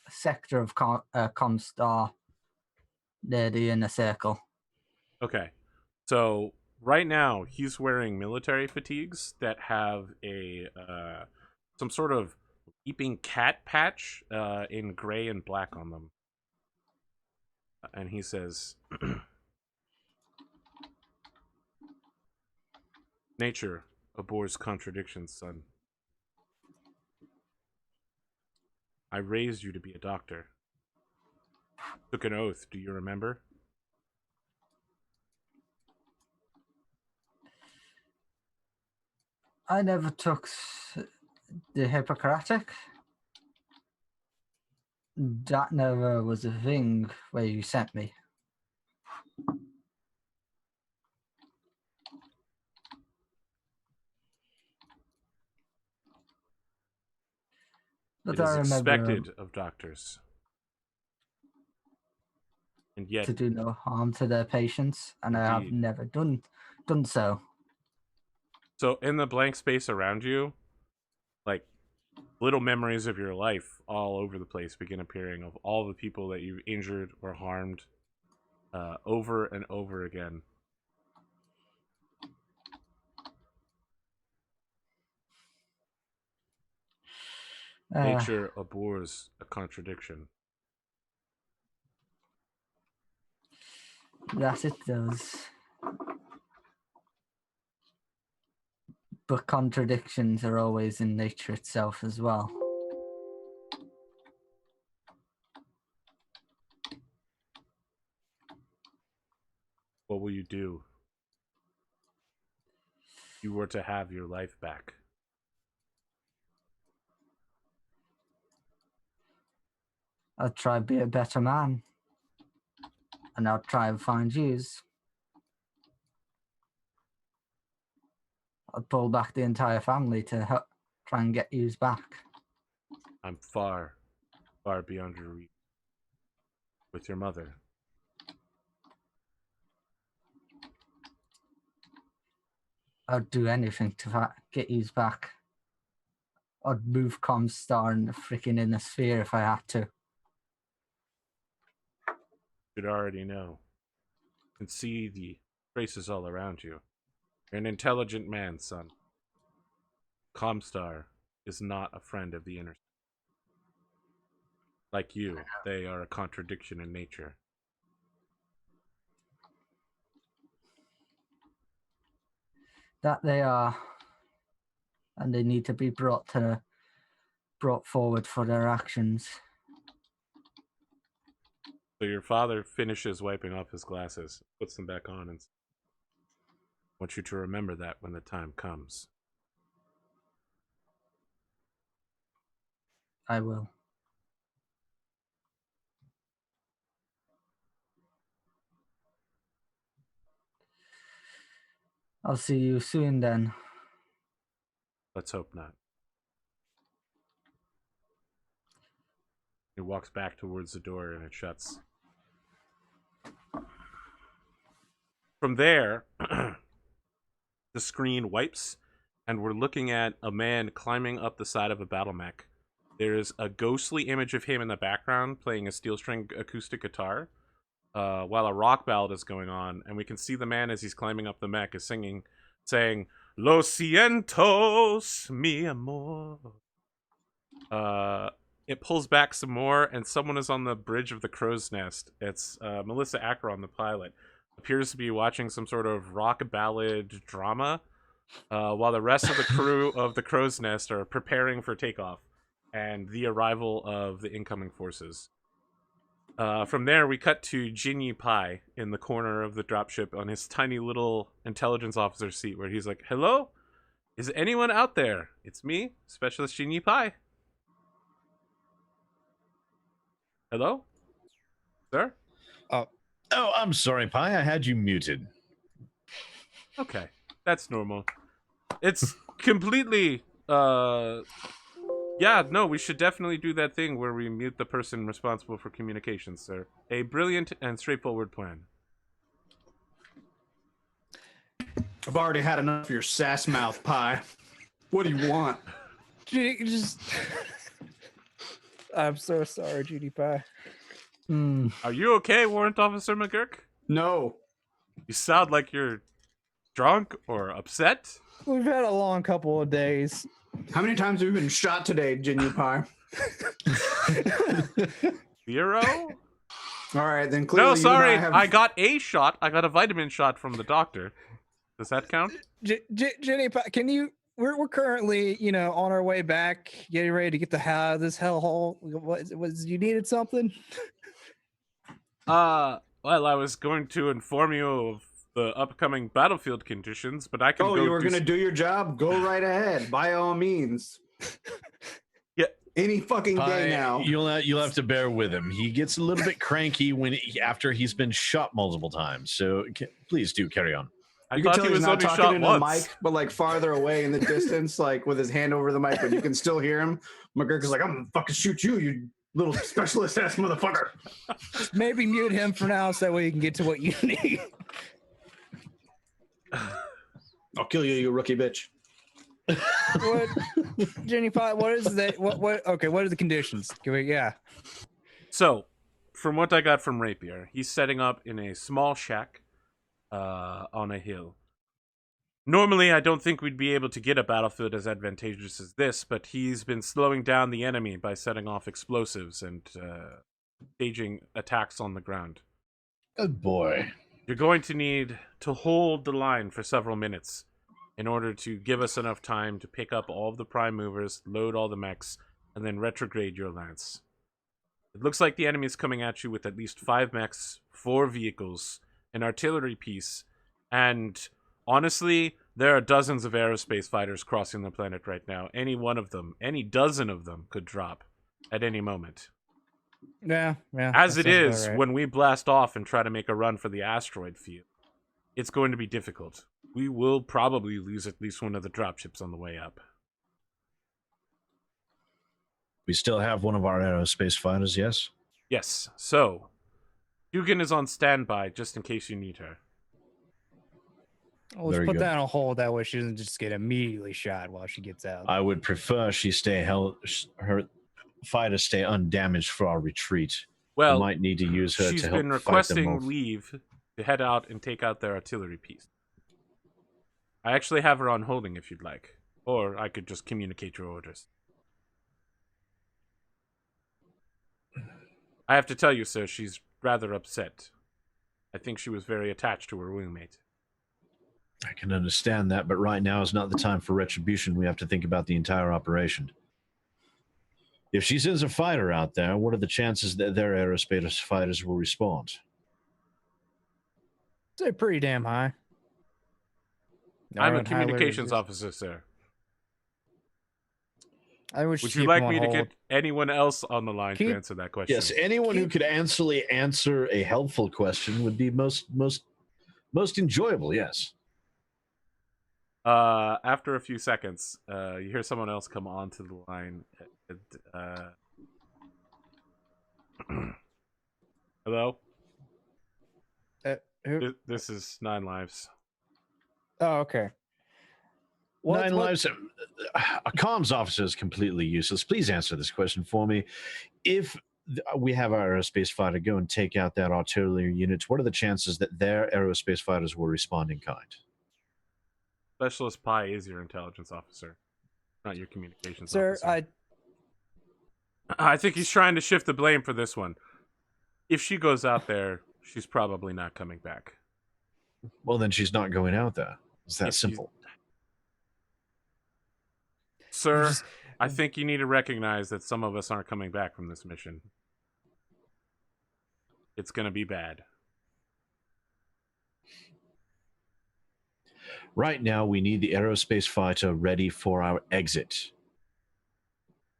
sector of Comstar near the inner circle. Okay. So right now he's wearing military fatigues that have a some sort of leaping cat patch in gray and black on them. And he says, "Nature abhors contradictions, son. I raised you to be a doctor. Took an oath, do you remember?" I never took the Hippocratic. That never was a thing where you sent me. But It is I remember expected of doctors. And yet, to do no harm to their patients, and I have Indeed. never done so. so in the blank space around you, like little memories of your life all over the place begin appearing of all the people that you've injured or harmed over and over again. Nature abhors a contradiction. That it does. But contradictions are always in nature itself as well. What will you do if you were to have your life back? I'll try and be a better man. And I'll try and find yous. I'll pull back the entire family to try and get yous back. I'm far, far beyond your reach with your mother. I'd do anything to get you back. I'd move Comstar in the freaking inner sphere if I had to. Should already know. You can see the traces all around you. You're an intelligent man, son. Comstar is not a friend of the inner. Like you, they are a contradiction in nature. That they are, and they need to be brought forward for their actions. So your father finishes wiping off his glasses, puts them back on, and wants you to remember that when the time comes. I will. I'll see you soon then. Let's hope not. He walks back towards the door and it shuts. From there, the screen wipes and we're looking at a man climbing up the side of a Battlemech. There's a ghostly image of him in the background playing a steel string acoustic guitar while a rock ballad is going on, and we can see the man as he's climbing up the mech is saying, Lo sientos, mi amor. It pulls back some more, and someone is on the bridge of the crow's nest. It's Melissa Ackron, the pilot. Appears to be watching some sort of rock ballad drama, while the rest of the crew of the crow's nest are preparing for takeoff and the arrival of the incoming forces. From there, we cut to Jinyi Pai in the corner of the dropship on his tiny little intelligence officer seat, where he's like, "Hello? Is anyone out there? It's me, Specialist Jinyi Pai. Hello? Sir?" Oh, I'm sorry, Pi. I had you muted. Okay, that's normal. It's completely, yeah, no, we should definitely do that thing where we mute the person responsible for communications, sir. A brilliant and straightforward plan. I've already had enough of your sass mouth, Pie. What do you want? Just... I'm so sorry, GD Pie. Are you okay, Warrant Officer McGurk? No. You sound like you're drunk or upset. We've had a long couple of days. How many times have you been shot today, Ginny Pie? 0? All right, then clearly No, sorry, I got a shot. I got a vitamin shot from the doctor. Does that count? Jenny, can you? We're currently, on our way back, getting ready to get the hell out of this hellhole. Was you needed something? Well, I was going to inform you of the upcoming battlefield conditions, but I can. Oh, you were going to do your job? Go right ahead, by all means. Yeah, any fucking day now. You'll have to bear with him. He gets a little bit cranky after he's been shot multiple times. So please do carry on. I thought he was only shot into once. the mic, but like farther away in the distance, like with his hand over the mic, but you can still hear him. McGurk is like, "I'm gonna fucking shoot you, you little specialist ass motherfucker." Maybe mute him for now, so that way you can get to what you need. I'll kill you, you rookie bitch. What, Jenny Pot? What is that? What? Okay, what are the conditions? Yeah. So, from what I got from Rapier, he's setting up in a small shack on a hill. Normally, I don't think we'd be able to get a battlefield as advantageous as this, but he's been slowing down the enemy by setting off explosives and staging attacks on the ground. Good boy. You're going to need to hold the line for several minutes in order to give us enough time to pick up all of the prime movers, load all the mechs, and then retrograde your lance. It looks like the enemy is coming at you with at least 5 mechs, 4 vehicles, an artillery piece, and honestly, there are dozens of aerospace fighters crossing the planet right now. Any one of them, any dozen of them could drop at any moment. Yeah. As it is, right, when we blast off and try to make a run for the asteroid field, it's going to be difficult. We will probably lose at least one of the dropships on the way up. We still have one of our aerospace fighters, yes? Yes. So, Dugan is on standby just in case you need her. Well, let's Very put good. that on hold. That way she doesn't just get immediately shot while she gets out. I would prefer she stay her fighter stay undamaged for our retreat. Well, we might need to use her she's to help been fight requesting them off. leave to head out and take out their artillery piece. I actually have her on holding if you'd like. Or I could just communicate your orders. I have to tell you, sir, she's rather upset. I think she was very attached to her roommate. I can understand that, but right now is not the time for retribution. We have to think about the entire operation. If she sends a fighter out there, what are the chances that their aerospace fighters will respond? They're pretty damn high. I'm a Aren't high communications levels. officer, sir. I wish Would you like me to get anyone else on the line to answer that question? Yes, anyone who could answer a helpful question would be most enjoyable. Yes. After a few seconds, you hear someone else come onto the line. Hello? Who? This is 9 Lives. Oh, okay. Nine Lives. A comms officer is completely useless. Please answer this question for me. If we have our aerospace fighter go and take out that artillery unit, what are the chances that their aerospace fighters will respond in kind? Specialist Pi is your intelligence officer, not your communications Sir, officer. I think he's trying to shift the blame for this one. If she goes out there, she's probably not coming back. Well, then she's not going out there. It's that simple. Sir, I think you need to recognize that some of us aren't coming back from this mission. It's going to be bad. Right now, we need the aerospace fighter ready for our exit.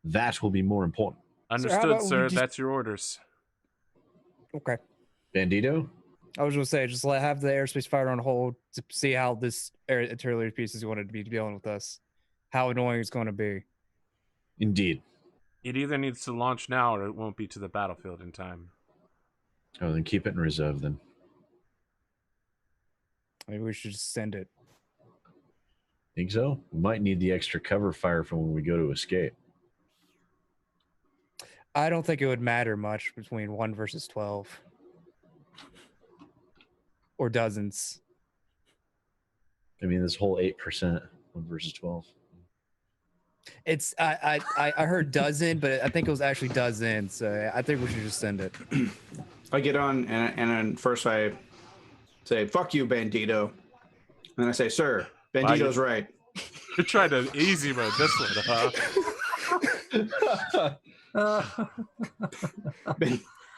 That will be more important. Understood, sir. That's your orders. Okay. Bandito? I was going to say, just have the aerospace fighter on hold to see how this artillery piece is going to be dealing with us. How annoying it's going to be. Indeed. It either needs to launch now or it won't be to the battlefield in time. Oh, then keep it in reserve then. Maybe we should just send it. Think so? We might need the extra cover fire for when we go to escape. I don't think it would matter much between 1 versus 12. Or dozens. I mean, this whole 8%, 1 versus 12. It's I heard dozen, but I think it was actually dozen. So I think we should just send it. I get on and then first I say, "Fuck you, Bandito," and I say, "Sir, Bandito's right." You're trying to easy mode this one, huh?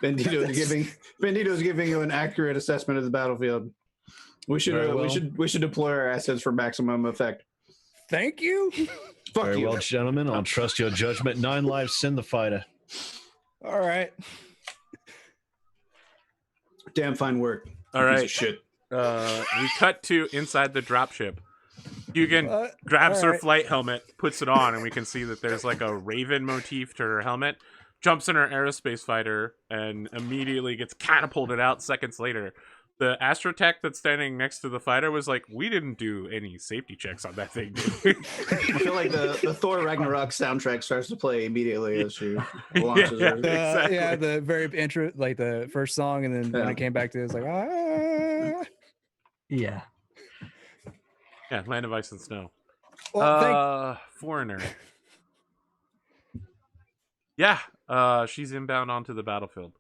Bandito's giving you an accurate assessment of the battlefield. We should deploy our assets for maximum effect. Thank you. Fuck Very you. well, gentlemen. I'll trust your judgment. 9 Lives, send the fighter. All right. Damn fine work. All right. Piece of shit. We cut to inside the dropship. Dugan grabs her flight helmet, puts it on, and we can see that there's like a raven motif to her helmet. Jumps in her aerospace fighter and immediately gets catapulted out seconds later. The astrotech that's standing next to the fighter was like, "We didn't do any safety checks on that thing, did we?" I feel like the Thor Ragnarok soundtrack starts to play immediately as she launches her. Exactly. Yeah, the very intro, like the first song, and then when it came back to it, it's like, Yeah. Yeah, Land of Ice and Snow. Well, Foreigner. Yeah, she's inbound onto the battlefield.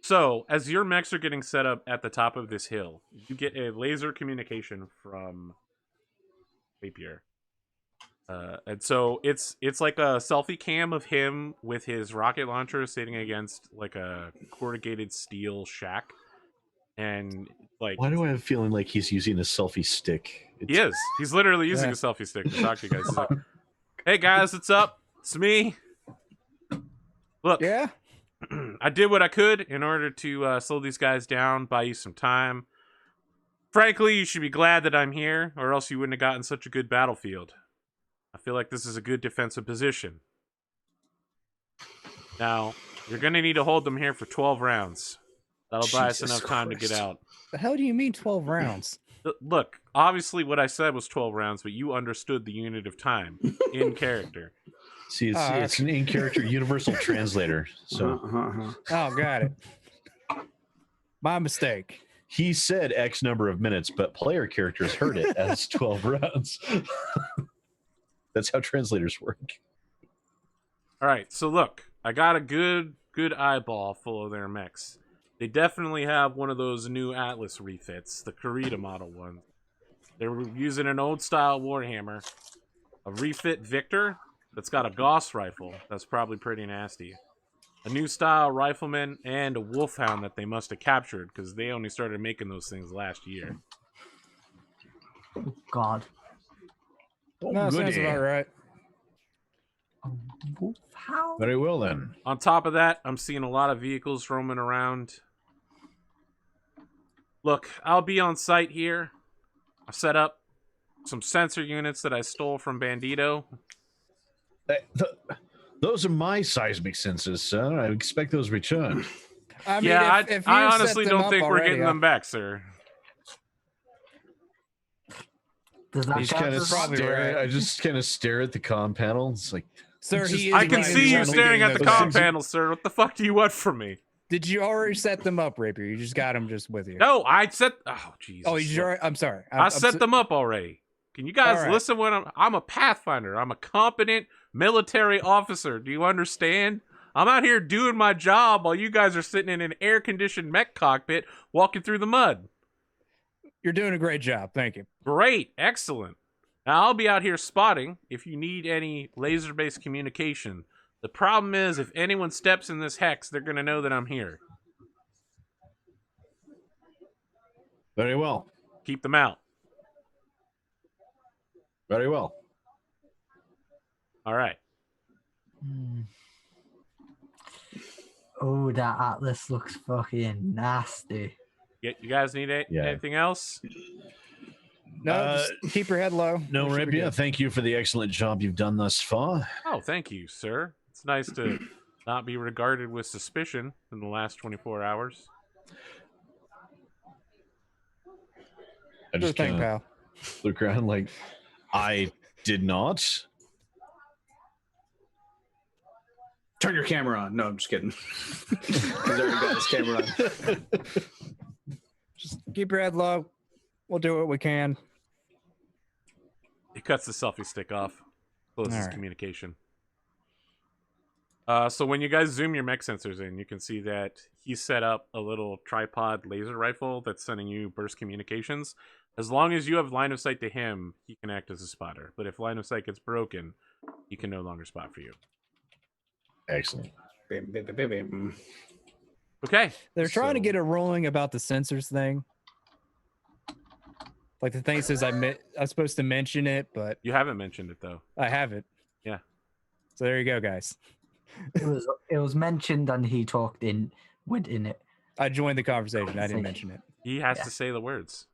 So, as your mechs are getting set up at the top of this hill, you get a laser communication from Rapier. And so it's like a selfie cam of him with his rocket launcher sitting against like a corrugated steel shack. And like, why do I have a feeling like he's using a selfie stick? He is. He's literally using a selfie stick to talk to you guys. He's like, "Hey guys, what's up? It's me. Look, yeah, I did what I could in order to slow these guys down, buy you some time. Frankly, you should be glad that I'm here, or else you wouldn't have gotten such a good battlefield. I feel like this is a good defensive position." Now, you're going to need to hold them here for 12 rounds. That'll buy us Jesus enough time to get Christ. out. The hell do you mean 12 rounds? Look, obviously what I said was 12 rounds, but you understood the unit of time in character. See, it's an in-character universal translator. So Oh, got it. My mistake. he said X number of minutes, but player characters heard it as 12 rounds. That's how translators work. All right, so look, I got a good eyeball full of their mechs. They definitely have one of those new Atlas refits, the Karita model one. They're using an old style Warhammer, a refit Victor that's got a Gauss rifle that's probably pretty nasty, a new style rifleman, and a Wolfhound that they must have captured because they only started making those things last year. Oh, God. No, sounds about right. How? Very well then. On top of that, I'm seeing a lot of vehicles roaming around. Look, I'll be on site here. I've set up some sensor units that I stole from Bandito. Those are my seismic sensors, sir. I expect those returned. I mean, Yeah, if I you set honestly them don't up think we're already, getting them back, sir. Does that He's count kind of as probably stare. right. I just kind of stare at the comm panel. It's like, Sir, he is I can right. see He's you only staring getting at the those comm back. panel, sir. What the fuck do you want from me? Did you already set them up, Rapier? You just got them just with you. No, I set. Oh, Jesus. Oh, I'm sorry. I set them up already. Can you guys All right. listen when I'm a Pathfinder. I'm a competent military officer. Do you understand? I'm out here doing my job while you guys are sitting in an air-conditioned mech cockpit walking through the mud. You're doing a great job. Thank you. Great. Excellent. Now, I'll be out here spotting if you need any laser-based communication. The problem is, if anyone steps in this hex, they're going to know that I'm here. very well. Keep them out. Very well. All right. Oh, that Atlas looks fucking nasty. You guys need anything else? No, just keep your head low. No, We should be Rapier, good. thank you for the excellent job you've done thus far. Oh, thank you, sir. It's nice to not be regarded with suspicion in the last 24 hours. I Sure just thing, kind of pal. look around like, I did not. Turn your camera on. No, I'm just kidding. He's already got his camera on. Just keep your head low. We'll do what we can. He cuts the selfie stick off. Closes All right. communication. So when you guys zoom your mech sensors in, you can see that he set up a little tripod laser rifle that's sending you burst communications. As long as you have line of sight to him, he can act as a spotter. But if line of sight gets broken, he can no longer spot for you. Excellent. Okay. They're trying to So- get a ruling about the sensors thing. Like the thing says I'm supposed to mention it, but You haven't mentioned it, though. I haven't. Yeah. So there you go, guys. It was mentioned and he talked within it. I joined the conversation. I didn't mention it. He has Yeah. to say the words.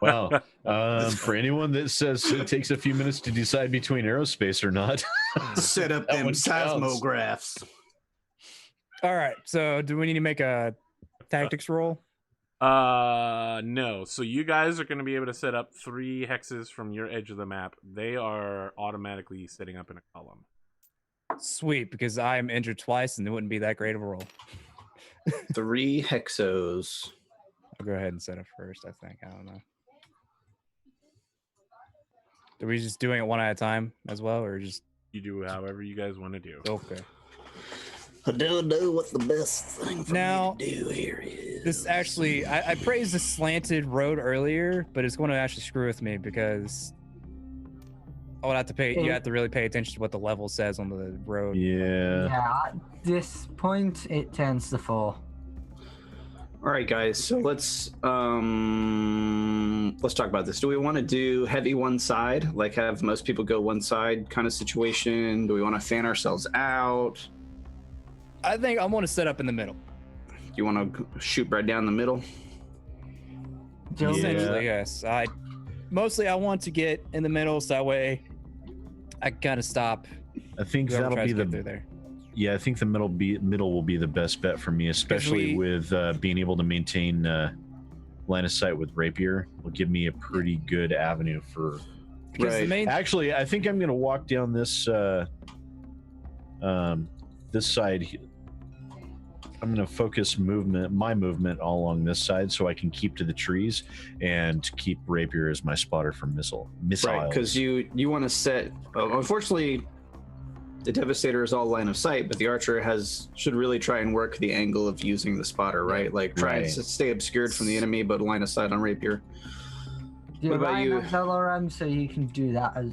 Well, for anyone that says it takes a few minutes to decide between aerospace or not, Set up That them one counts. seismographs. All right. So do we need to make a tactics roll? No. So you guys are going to be able to set up 3 hexes from your edge of the map. They are automatically setting up in a column. Sweet, because I'm injured twice and it wouldn't be that great of a roll. 3 hexos. I'll go ahead and set up first, I think. I don't know. Are we just doing it one at a time as well, or just You do however you guys want to do. okay? I don't know what the best thing for Now, me to do here is. This actually, I praised the slanted road earlier, but it's going to actually screw with me because I would have to pay. You have to really pay attention to what the level says on the road. yeah. Yeah, at this point, it turns to 4. All right, guys. So let's talk about this. Do we want to do heavy one side, like have most people go one side kind of situation? Do we want to fan ourselves out? I think I want to set up in the middle. Do you want to shoot right down the middle? Joe, Essentially, yes. I want to get in the middle, so that way I gotta stop. I think Whoever that'll tries be to get the through there. yeah. I think the middle will be the best bet for me, especially with being able to maintain line of sight with rapier. Will give me a pretty good avenue for. Because the main Actually, I think I'm gonna walk down this this side. I'm gonna focus my movement all along this side, so I can keep to the trees and keep rapier as my spotter for missiles. Right, because you want to set. Unfortunately, the Devastator is all line of sight, but the Archer should really try and work the angle of using the spotter, right? Like try and stay obscured from the enemy, but line of sight on rapier. What about you? LRM, so you can do that as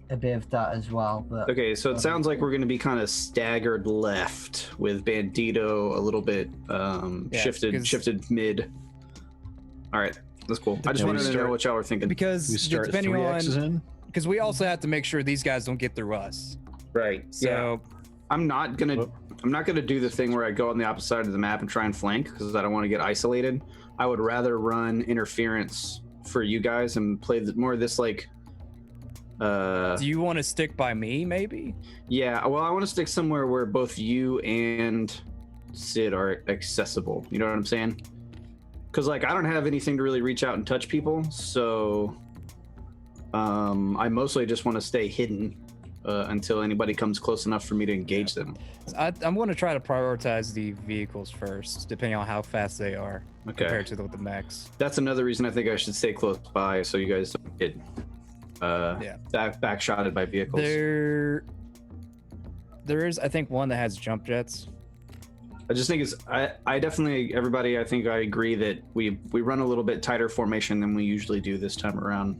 a bit of that as well. But Okay, so it sounds like we're going to be kind of staggered left with Bandito a little bit shifted mid. All right, that's cool. I just wanted to know what y'all were thinking. because We start depending 3 on X's in. because we also have to make sure these guys don't get through us. Right. So I'm not gonna do the thing where I go on the opposite side of the map and try and flank because I don't want to get isolated. I would rather run interference for you guys and play more of this like. do you want to stick by me? Maybe. Yeah. Well, I want to stick somewhere where both you and Sid are accessible. You know what I'm saying? Because like I don't have anything to really reach out and touch people, so I mostly just want to stay hidden until anybody comes close enough for me to engage them. I'm going to try to prioritize the vehicles first, depending on how fast they are compared to the mechs. That's another reason I think I should stay close by so you guys don't get backshotted by vehicles. There is, I think, one that has jump jets. I just think I definitely, everybody, I think I agree that we run a little bit tighter formation than we usually do this time around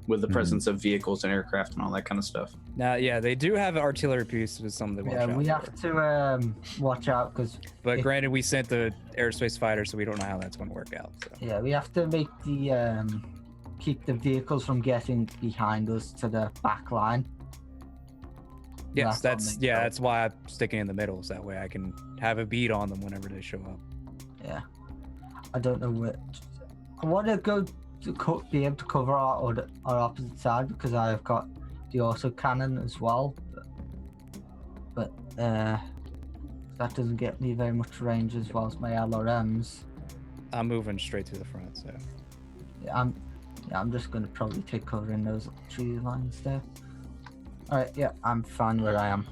with the presence of vehicles and aircraft and all that kind of stuff. Now, yeah, they do have an artillery piece with some of the watch out we for. have to watch out because. But granted, we sent the aerospace fighter, so we don't know how that's going to work out. So. Yeah, we have to make the keep the vehicles from getting behind us to the back line. Yes, that's why I'm sticking in the middle, so that way I can have a beat on them whenever they show up. Yeah, I don't know what. I want to go to be able to cover our opposite side because I've got the auto cannon as well, but that doesn't get me very much range as well as my LRMs. I'm moving straight to the front, so. Yeah, I'm just gonna probably take cover in those tree lines there. All right, yeah, I'm fine where I am.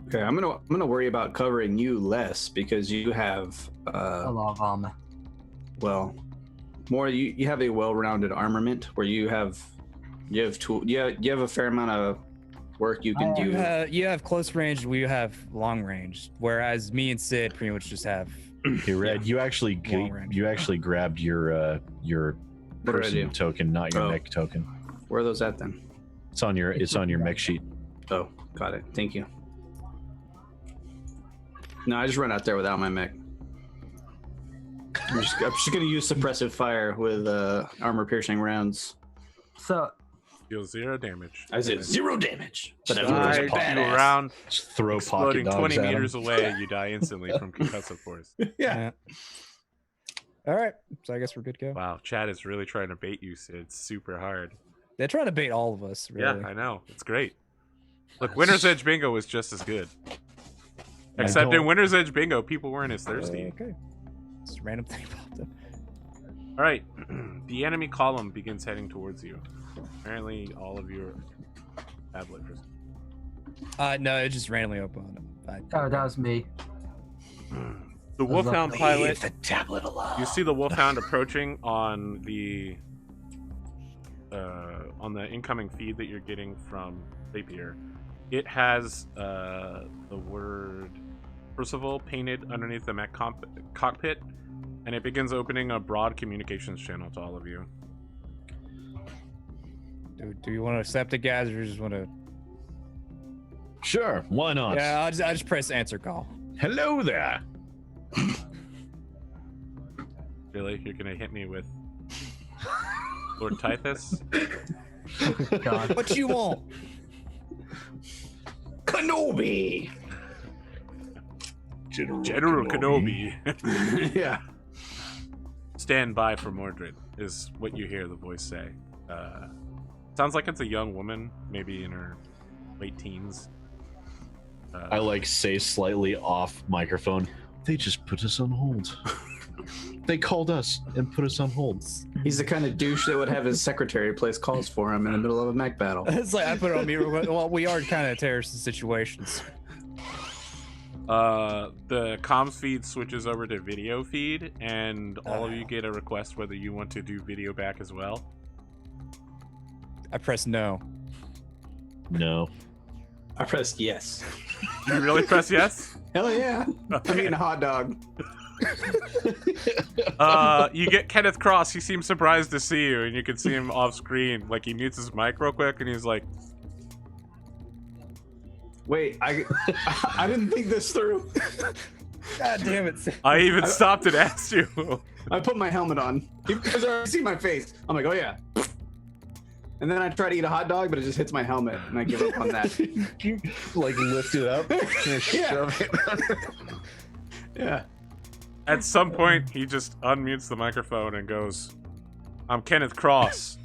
Okay, I'm gonna worry about covering you less because you have A lot of armor. Well, more you have a well-rounded armament where you have a fair amount of work you can do. You have close range, we have long range, whereas me and Sid pretty much just have. Hey, Red, you actually grabbed your person token, not your mech token. Where are those at then? It's on your mech sheet. Oh, got it. Thank you. No, I just run out there without my mech. I'm just gonna use suppressive fire with armor-piercing rounds. So Deal 0 damage. I said 0 damage. But Fly you around, Just throw exploding pocket dogs 20 at meters him. away, you die instantly from concussive force. Yeah. All right, so I guess we're good to go. Wow, Chad is really trying to bait you, Sid. It's super hard. They're trying to bait all of us, really. Yeah, I know. It's great. Look, Winter's Edge Bingo was just as good. Except in Winter's Edge Bingo, people weren't as thirsty. Okay. Just a random thing popped up. All right, the enemy column begins heading towards you. Apparently, all of you are tablet. No, it just randomly opened. that was me. The Wolfhound pilot. the tablet alone. You see the Wolfhound approaching on the incoming feed that you're getting from Rapier. It has the word Percival painted underneath the mech cockpit, and it begins opening a broad communications channel to all of you. Do you want to accept it, guys, or just want to? Sure, why not? Yeah, I just press answer call. Hello there. Really? You're gonna hit me with Lord Tythus? God. What you want? Kenobi! General Kenobi. Yeah. Stand by for Mordred, is what you hear the voice say. Sounds like it's a young woman, maybe in her late teens. I like say slightly off microphone. They just put us on hold. They called us and put us on hold. He's the kind of douche that would have his secretary place calls for him in the middle of a mech battle. It's like I put it on mute. Well, we are kind of terrorist situations. The comms feed switches over to video feed, and all of you get a request whether you want to do video back as well. I press no. No. I pressed yes. You really press yes? Hell yeah. Okay. I'm eating a hot dog. You get Kenneth Cross. He seems surprised to see you, and you can see him off screen. Like, he mutes his mic real quick, and he's like, Wait, I didn't think this through. God damn it. I even stopped and asked you. I put my helmet on. You guys already see my face. I'm like, oh yeah. And then I try to eat a hot dog, but it just hits my helmet, and I give up on that. You like lift it up and shove it. Yeah. At some point, he just unmutes the microphone and goes, I'm Kenneth Cross,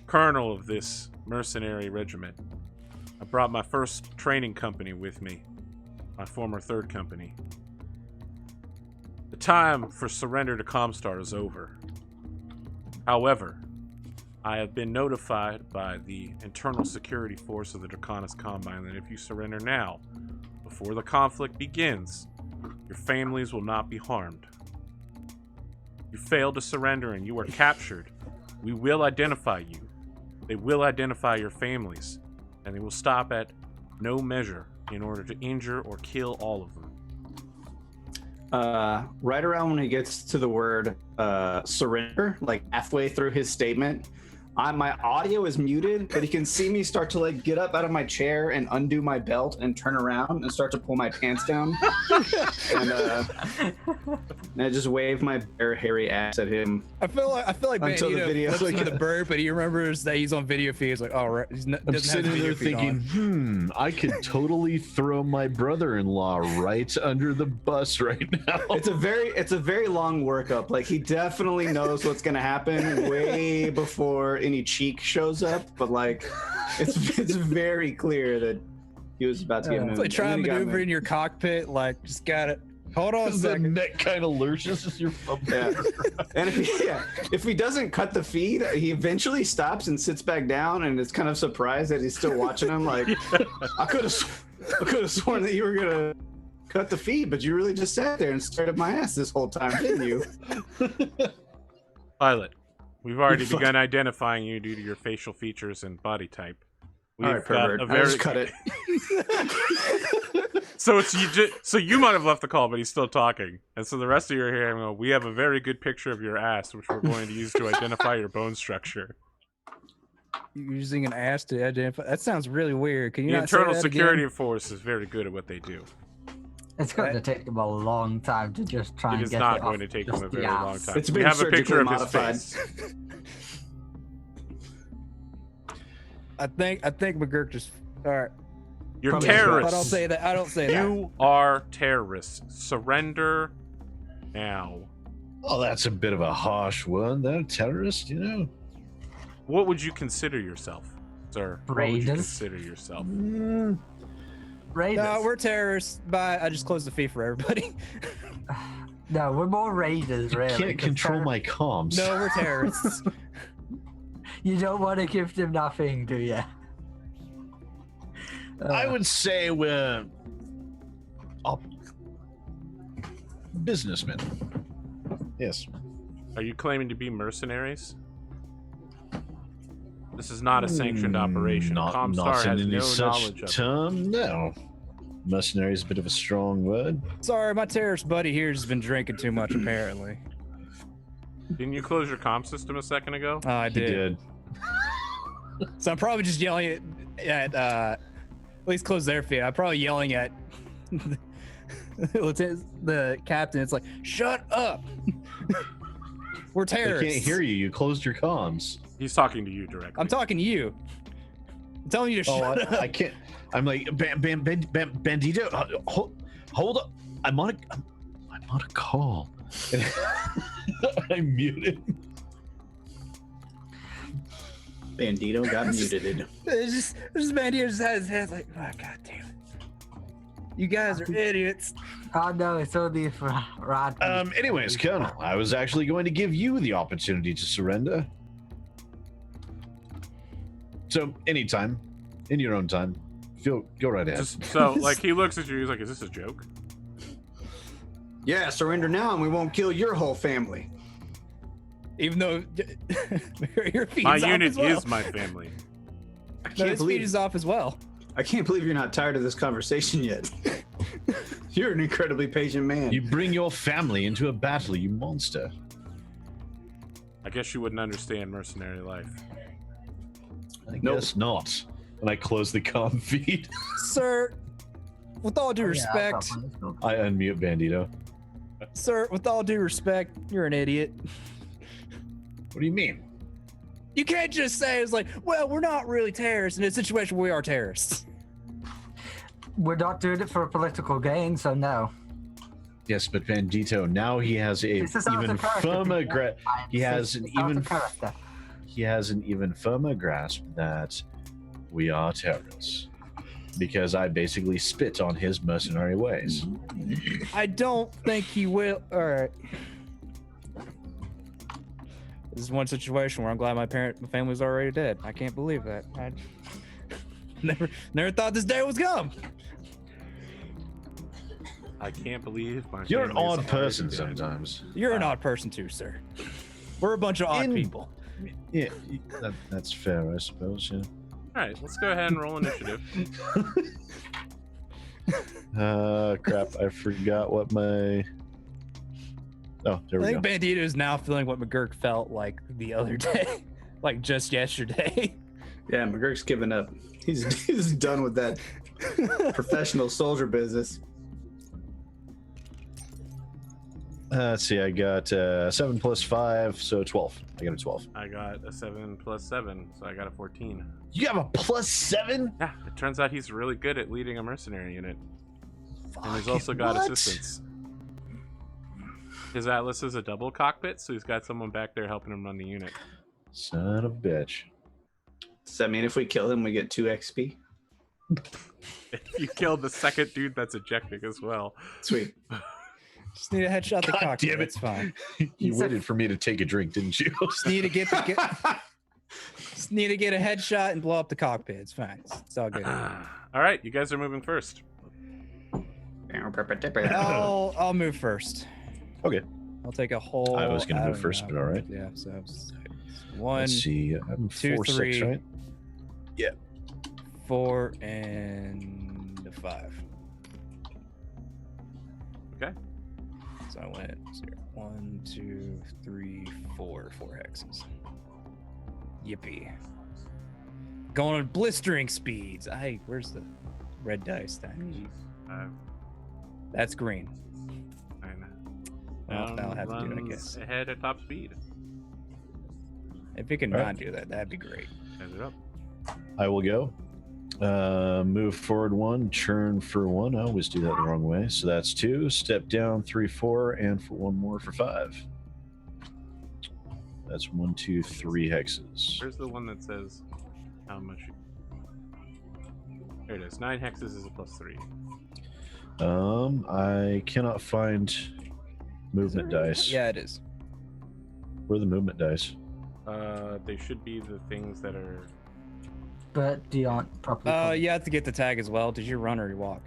colonel of this mercenary regiment. I brought my first training company with me, my former third company. The time for surrender to Comstar is over. However, I have been notified by the internal security force of the Draconis Combine that if you surrender now, before the conflict begins, your families will not be harmed. You fail to surrender and you are captured. We will identify you. They will identify your families, and they will stop at no measure in order to injure or kill all of them. Right around when he gets to the word surrender, like halfway through his statement, my audio is muted, but he can see me start to like get up out of my chair and undo my belt and turn around and start to pull my pants down. and I just wave my bare hairy ass at him. I feel like Until the video- looks like the bird, but he remembers that he's on video feed. He's like, oh, right. He's not, I'm doesn't have the sitting video there feed thinking, on. I could totally throw my brother-in-law right under the bus right now. It's a very long workup. Like he definitely knows what's gonna happen way before any cheek shows up, but like it's very clear that he was about to get moved. It's like trying And to then he got maneuver in moved. your cockpit, like just got it. Hold on a The second. neck kind of lurches as you're fumbling. Yeah. And if he doesn't cut the feed, he eventually stops and sits back down and is kind of surprised that he's still watching him. Like, I could have sworn that you were gonna cut the feed, but you really just sat there and stared at my ass this whole time, didn't you? Pilot, we've already begun identifying you due to your facial features and body type. All right, pervert. I just cut it. So it's so you might have left the call, but he's still talking, and so the rest of you are hearing. We have a very good picture of your ass, which we're going to use to identify your bone structure. You're using an ass to identify. That sounds really weird. Can you The not say internal that security again? force is very good at what they do. It's going to take him a long time to just try It and is get not it going off to take just him a the very long ass. time. It's We been have a picture surgically of modified. his face. I think McGurk just. All right. You're Probably terrorists. I don't say that. I don't say that. You are terrorists. Surrender now. Oh, that's a bit of a harsh one. They're terrorist, you know. What would you consider yourself, sir? What would you Raiders. consider yourself? Raiders. No, we're terrorists. Bye. I just closed the feed for everybody. No, we're more raiders, really. Can't 'cause control my comms. No, we're terrorists. You don't want to give them nothing, do you? I would say we're businessmen. Yes. Are you claiming to be mercenaries? This is not a sanctioned operation. Comstar in has any no such knowledge of it. term. No. Mercenary is a bit of a strong word. Sorry, my terrorist buddy here has been drinking too much, apparently. Didn't you close your comm system a second ago? Oh, I He did. So I'm probably just yelling at least close their feed. I'm probably yelling at the captain. It's like, shut up. We're They terrorists. can't hear you. You closed your comms. He's talking to you directly. I'm talking to you. I'm telling you to Oh, shut up. I can't. I'm like, Bandito, hold up. I'm on a call. I'm muted. Bandito got muted. It's just Bandito just has his head like, oh, god damn it. You guys are idiots. Oh no, it's only for Rad. Anyways, Colonel, I was actually going to give you the opportunity to surrender. So, anytime, in your own time, go right ahead. So, like, he looks at you, he's like, is this a joke? Yeah, surrender now and we won't kill your whole family. Even though your feed My is off unit as well. is my family. No, his feed is off as well. I can't believe you're not tired of this conversation yet. You're an incredibly patient man. You bring your family into a battle, you monster. I guess you wouldn't understand mercenary life. I guess not. When I close the comm feed, Sir, with all due respect, I unmute Bandito. sir, with all due respect, you're an idiot. What do you mean? You can't just say it's like, well, we're not really terrorists in a situation where we are terrorists. We're not doing it for a political gain, so no. Yes, but Bandito, now he has a This is out even of character, firmer people. he has an It's out even of character. he has an even firmer grasp that we are terrorists. Because I basically spit on his mercenary ways. I don't think he will. All right. This is one situation where I'm glad my family's already dead. I can't believe that. I never thought this day was come. I can't believe my You're an family's odd already person dead. sometimes. You're an odd person too, sir. We're a bunch of odd people. Yeah, that's fair, I suppose. Yeah. All right, let's go ahead and roll initiative. Crap! I forgot what my. Oh, there I we think go. Bandito is now feeling what McGurk felt like the other day, like just yesterday. Yeah, McGurk's given up. He's done with that professional soldier business. Let's see. I got 7 plus 5, so 12. I got a 12. I got a 7 plus 7, so I got a 14. You have a plus 7? Yeah, it turns out he's really good at leading a mercenary unit. And he's Fucking also got what? assistance. His Atlas is a double cockpit, so he's got someone back there helping him run the unit. Son of a bitch. Does that mean if we kill him, we get 2 XP? You killed the second dude that's ejecting as well. Sweet. Just need to headshot the God cockpit. damn it. It's fine. You waited for me to take a drink, didn't you? Just need to get just need to get a headshot and blow up the cockpit. It's fine. It's all good. All right, you guys are moving first. I'll move first. Okay. I'll take a whole. I was gonna move don't first, know. but all right. Yeah. So it's 1, Let's see. I'm 2, 4, 6, 3. right? 4, and a 5. Okay. So I went 1, 2, 3, 4 hexes. Yippee. Going on blistering speeds. Where's the red dice then? That's green. Well, that'll have to do it, I guess. Ahead at top speed. If it can All not right. do that, that'd be great. Heads it up. I will go. Move forward 1, churn for 1. I always do that the wrong way. So that's 2. Step down 3, 4, and for 1 more for 5. That's 1, 2, 3 hexes. Where's the one that says how much? There it is. 9 hexes is a plus 3. I cannot find movement dice. Yeah, it is. Where are the movement dice? They should be the things that are. But they aren't properly. You have to get the tag as well. Did you run or you walk?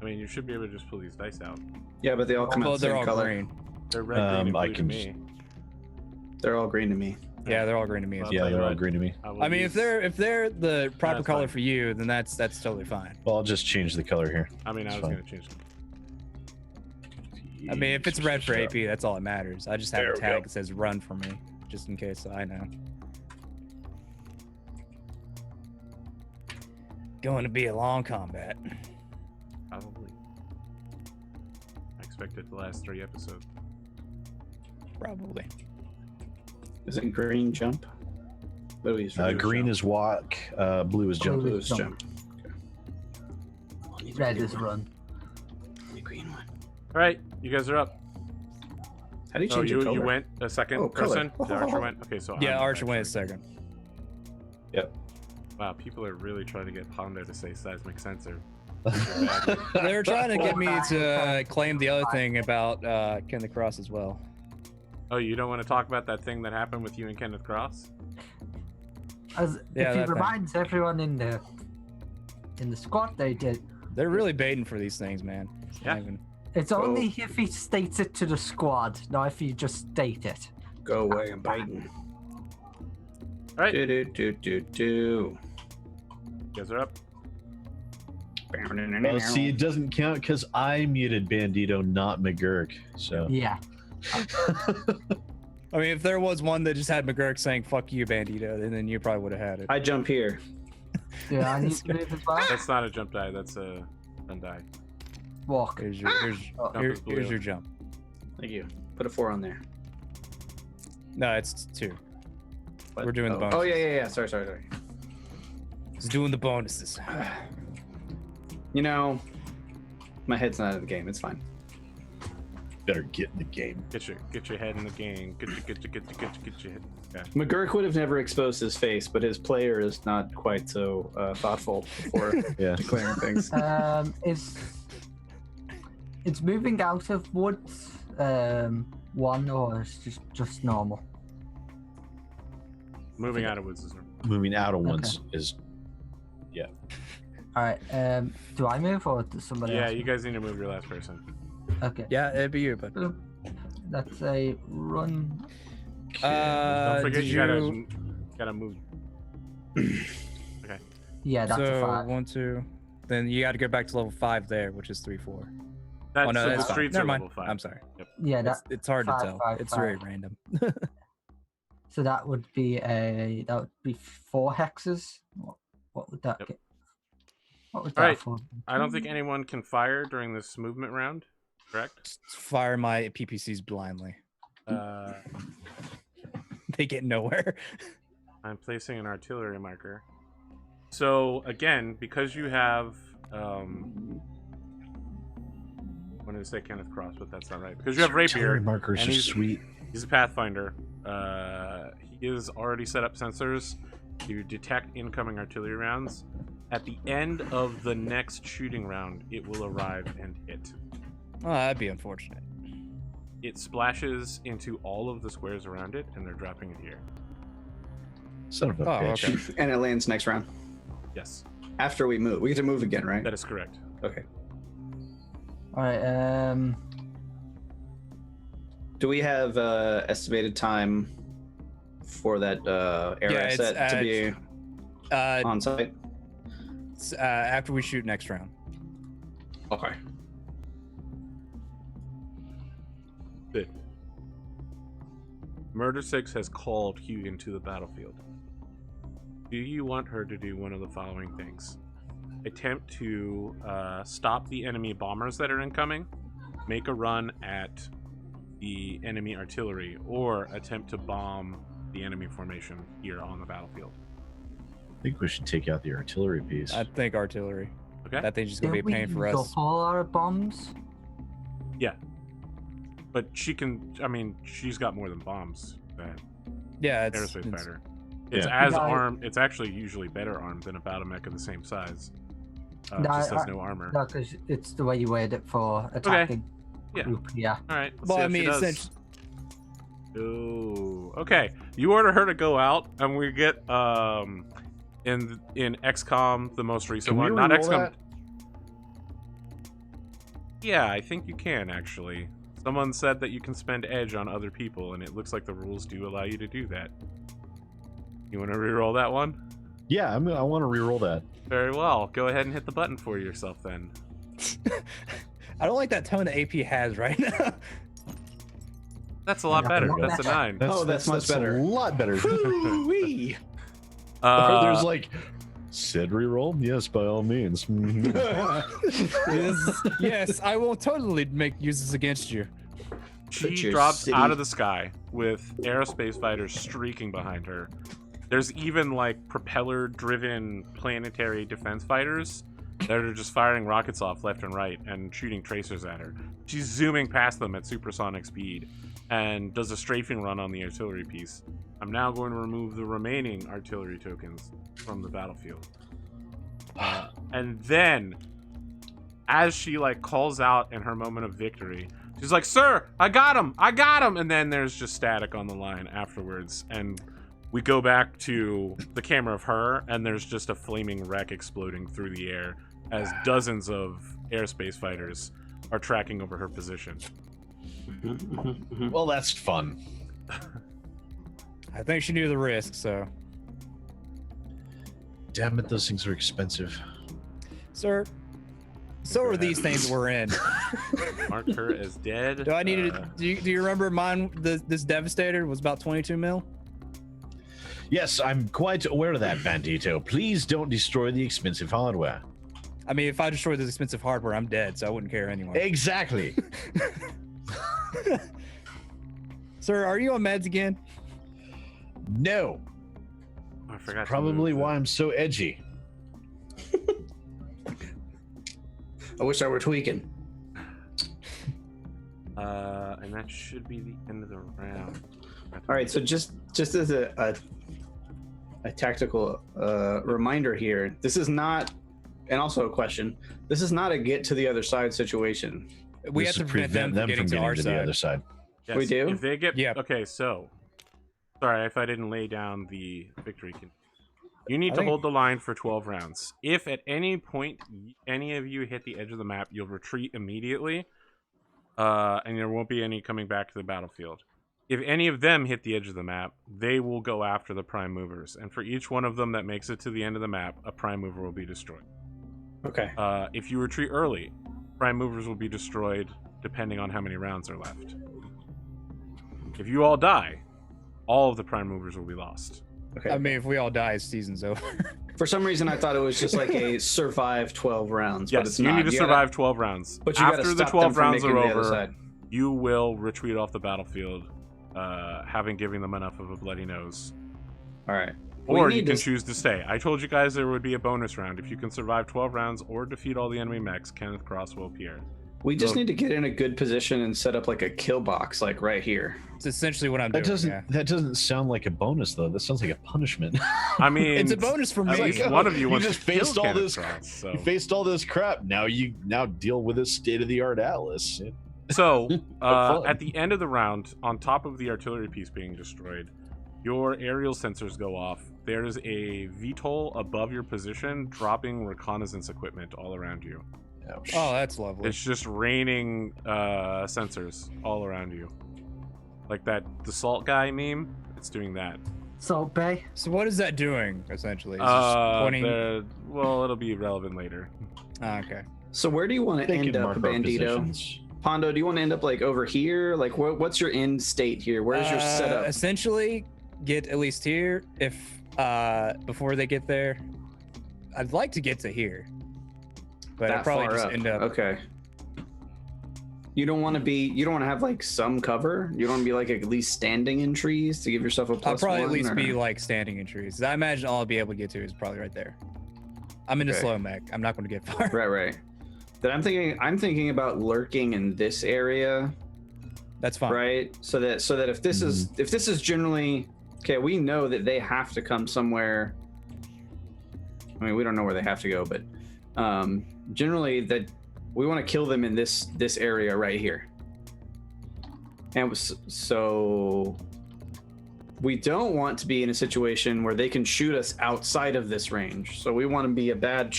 I mean, you should be able to just pull these dice out. Yeah, but they all come out Well, the they're same all color. green. They're red, green, and I blue can to me. They're all green to me. Yeah, they're all green to me as Well, well. tell Yeah, you they're all what, green to me. will I mean, use- if they're the proper That's color fine. for you, then that's totally fine. Well, I'll just change the color here. I mean, I It's was fine. gonna change. I mean, if it's red for AP, that's all that matters. I just have There a we tag go. that says run for me, just in case I know. Going to be a long combat. Probably. I expect it to last 3 episodes. Probably. Isn't green jump? What do we use for blue? Green is walk, blue is jump. Blue is Jump. jump. Red is run. The green one. All right, you guys are up. How do you Oh, change your color? you went a second Oh, color. person. The Archer went. Okay, so Yeah, I'm Archer went actually- second. Yep. Wow, people are really trying to get Pondo to say seismic sensor. They were trying to get me to claim the other thing about Kenneth Cross as well. Oh, you don't want to talk about that thing that happened with you and Kenneth Cross? As Yeah, if he that thing. reminds everyone in the squad, they did. They're really baiting for these things, man. It's not Yeah. even- It's only if he states it to the squad, not if you just state it. Go away, I'm biting. All right, Do do do do do. you guys are up. Well, see, it doesn't count because I muted Bandito, not McGurk. So Yeah. I mean, if there was one that just had McGurk saying "fuck you, Bandito," then you probably would have had it. I jump here. Yeah, I need to move as well. That's not a jump die. That's a run die. Walk. Here's your Jump is blue. here's your jump. Thank you. Put a 4 on there. No, it's 2. What? We're doing the Oh. bonuses. Oh yeah. Sorry. It's doing the bonuses. You know, my head's not in the game. It's fine. better get in the game. Get your head in the game. Get your head. Yeah. McGurk would have never exposed his face, but his player is not quite so thoughtful before Yeah. declaring things. It's moving out of woods. One or it's just normal. Moving out of woods is Moving out of ones is All right. Do I move or does somebody yeah. else? You guys need to move your last person. Okay. Yeah, it'd be you, but That's a run. Don't forget did you gotta move. Okay. Yeah, that's a so 5. 1, 2. Then you got to go back to level 5 there, which is 3, 4. That's, Oh no, so that's the fine. streets Never are mind. level 5. I'm sorry. Yep. Yeah, It's hard to 5, tell. 5, It's 5. very random. So that would be 4 hexes. What would that Yep. get? What would All that right. for? I don't think anyone can fire during this movement round. Correct. Just fire my PPCs blindly. They get nowhere. I'm placing an artillery marker. So again, because you have I wanted to say Kenneth Cross, but that's not right. Because you have Artillery rapier. markers and are he's- sweet. He's a pathfinder. He is already set up sensors to detect incoming artillery rounds. At the end of the next shooting round, it will arrive and hit. Oh, that'd be unfortunate. It splashes into all of the squares around it, and they're dropping it here. Son of a Oh, bitch. okay. And it lands next round. Yes, After we move. We get to move again, right? that is correct. Okay. All right. Do we have estimated time for that area Yeah, it's set to be on site? It's, after we shoot next round. Okay. Good. Murder 6 has called Hugin to the battlefield. Do you want her to do one of the following things? Attempt to stop the enemy bombers that are incoming, make a run at the enemy artillery, or attempt to bomb the enemy formation here on the battlefield. I think we should take out the artillery piece. I think artillery. Okay? That thing's just gonna be a pain for us. All our bombs. But she can, I mean, she's got more than bombs. That Yeah, aerospace it's fighter. It's Yeah. as Yeah, armed. It's actually usually better armed than a Battlemech of the same size. No, Just has I- no armor. No, because it's the way you word it for attacking Yeah. group. Yeah. All right. Let's Well, see I how she mean, does. essentially, Ooh. Okay. You order her to go out, and we get in XCOM the most recent Can we one, not reroll XCOM. that? Yeah, I think you can actually. Someone said that you can spend edge on other people, and it looks like the rules do allow you to do that. You want to reroll that one? Yeah, I want to reroll that. Very well. Go ahead and hit the button for yourself then. I don't like that tone that AP has right now. That's a lot Yeah, better. come on. That's a 9. That's much better. A lot better. Woo-wee. There's like, said reroll? Yes, by all means. Mhm. yes, I will totally make uses against you. Put She your drops city- out of the sky with aerospace fighters streaking behind her. There's even like propeller-driven planetary defense fighters that are just firing rockets off left and right and shooting tracers at her. She's zooming past them at supersonic speed. and does a strafing run on the artillery piece. I'm now going to remove the remaining artillery tokens from the battlefield. And then, as she like calls out in her moment of victory, she's like, "Sir, I got him! I got him!" And then there's just static on the line afterwards, and we go back to the camera of her, and there's just a flaming wreck exploding through the air as dozens of airspace fighters are tracking over her position. Well, that's fun. I think she knew the risk, so. Damn it, those things are expensive. Sir, so are these things we're in. Mark her as dead. Do I need to? Do you remember mine? This Devastator was about 22 mil. Yes, I'm quite aware of that, Bandito. Please don't destroy the expensive hardware. I mean, if I destroy this expensive hardware, I'm dead, so I wouldn't care anyway. Exactly. Sir, are you on meds again? No. I forgot. Probably why I'm so edgy. I wish I were tweaking. And that should be the end of the round. All right, so just as a tactical reminder here, this is not, and also a question, this is not a get to the other side situation. We This have is to prevent them from getting to our the side. other side. Yes, We do? If they get, Yeah. Okay, so sorry if I didn't lay down the victory. You need I to think- hold the line for 12 rounds. If at any point any of you hit the edge of the map, you'll retreat immediately, and there won't be any coming back to the battlefield. If any of them hit the edge of the map, they will go after the prime movers, and for each one of them that makes it to the end of the map, a prime mover will be destroyed. Okay. If you retreat early, prime movers will be destroyed depending on how many rounds are left. If you all die, all of the prime movers will be lost. Okay. I mean, if we all die, season's over. For some reason, I thought it was just like a survive 12 rounds. But Yes, it's you not. need to You survive gotta, 12 rounds. but you gotta After the stop 12 them from rounds are making the other over, side. you will retreat off the battlefield, having given them enough of a bloody nose. All right. Or We you need can to- choose to stay. I told you guys there would be a bonus round. If you can survive 12 rounds or defeat all the enemy mechs, Kenneth Cross will appear. We just So- need to get in a good position and set up like a kill box, like right here. It's essentially what I'm That doing. doesn't Yeah. that doesn't sound like a bonus though. That sounds like a punishment. I mean, It's a bonus for at me. least one of you wants just to kill faced all Kenneth this. Cross, so. You faced all this crap. Now you deal with a state of the art Atlas. So, fun. at the end of the round, on top of the artillery piece being destroyed, your aerial sensors go off. There's a VTOL above your position, dropping reconnaissance equipment all around you. Ouch. Oh, that's lovely. It's just raining sensors all around you. Like that the salt guy meme, it's doing that. Salt Bay. So what is that doing, essentially? It's just pointing... Well, it'll be relevant later. Ah, okay. So where do you want to They end can up, mark our Bandito? positions. Pondo, do you want to end up like over here? Like, what's your end state here? Where's your setup? Essentially, get at least here. If before they get there, I'd like to get to here, but I'd That probably far just up. end up. Okay. You don't want to have like some cover. You don't want to be like at least standing in trees to give yourself a I'll plus probably one, at least or- be like standing in trees. I imagine all I'll be able to get to is probably right there. I'm in a Okay. slow mech. I'm not going to get far. Right. Then I'm thinking about lurking in this area, That's fine. right? So that if this is generally okay, we know that they have to come somewhere. I mean, we don't know where they have to go, but generally that we want to kill them in this area right here. And so we don't want to be in a situation where they can shoot us outside of this range. So we want to be a bad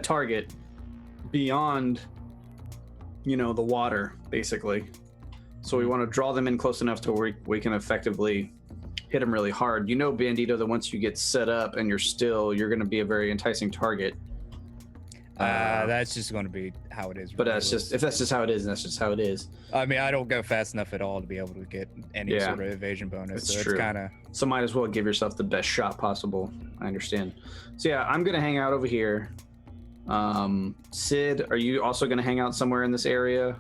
target beyond, the water, basically. So we want to draw them in close enough to where we can effectively hit them really hard. Bandito, that once you get set up and you're going to be a very enticing target. That's just going to be how it is. But regardless. if that's just how it is, that's just how it is. I mean, I don't go fast enough at all to be able to get any Yeah. sort of evasion bonus. It's So true. it's kind of. So might as well give yourself the best shot possible. I understand. So yeah, I'm gonna hang out over here. Sid, are you also gonna hang out somewhere in this area?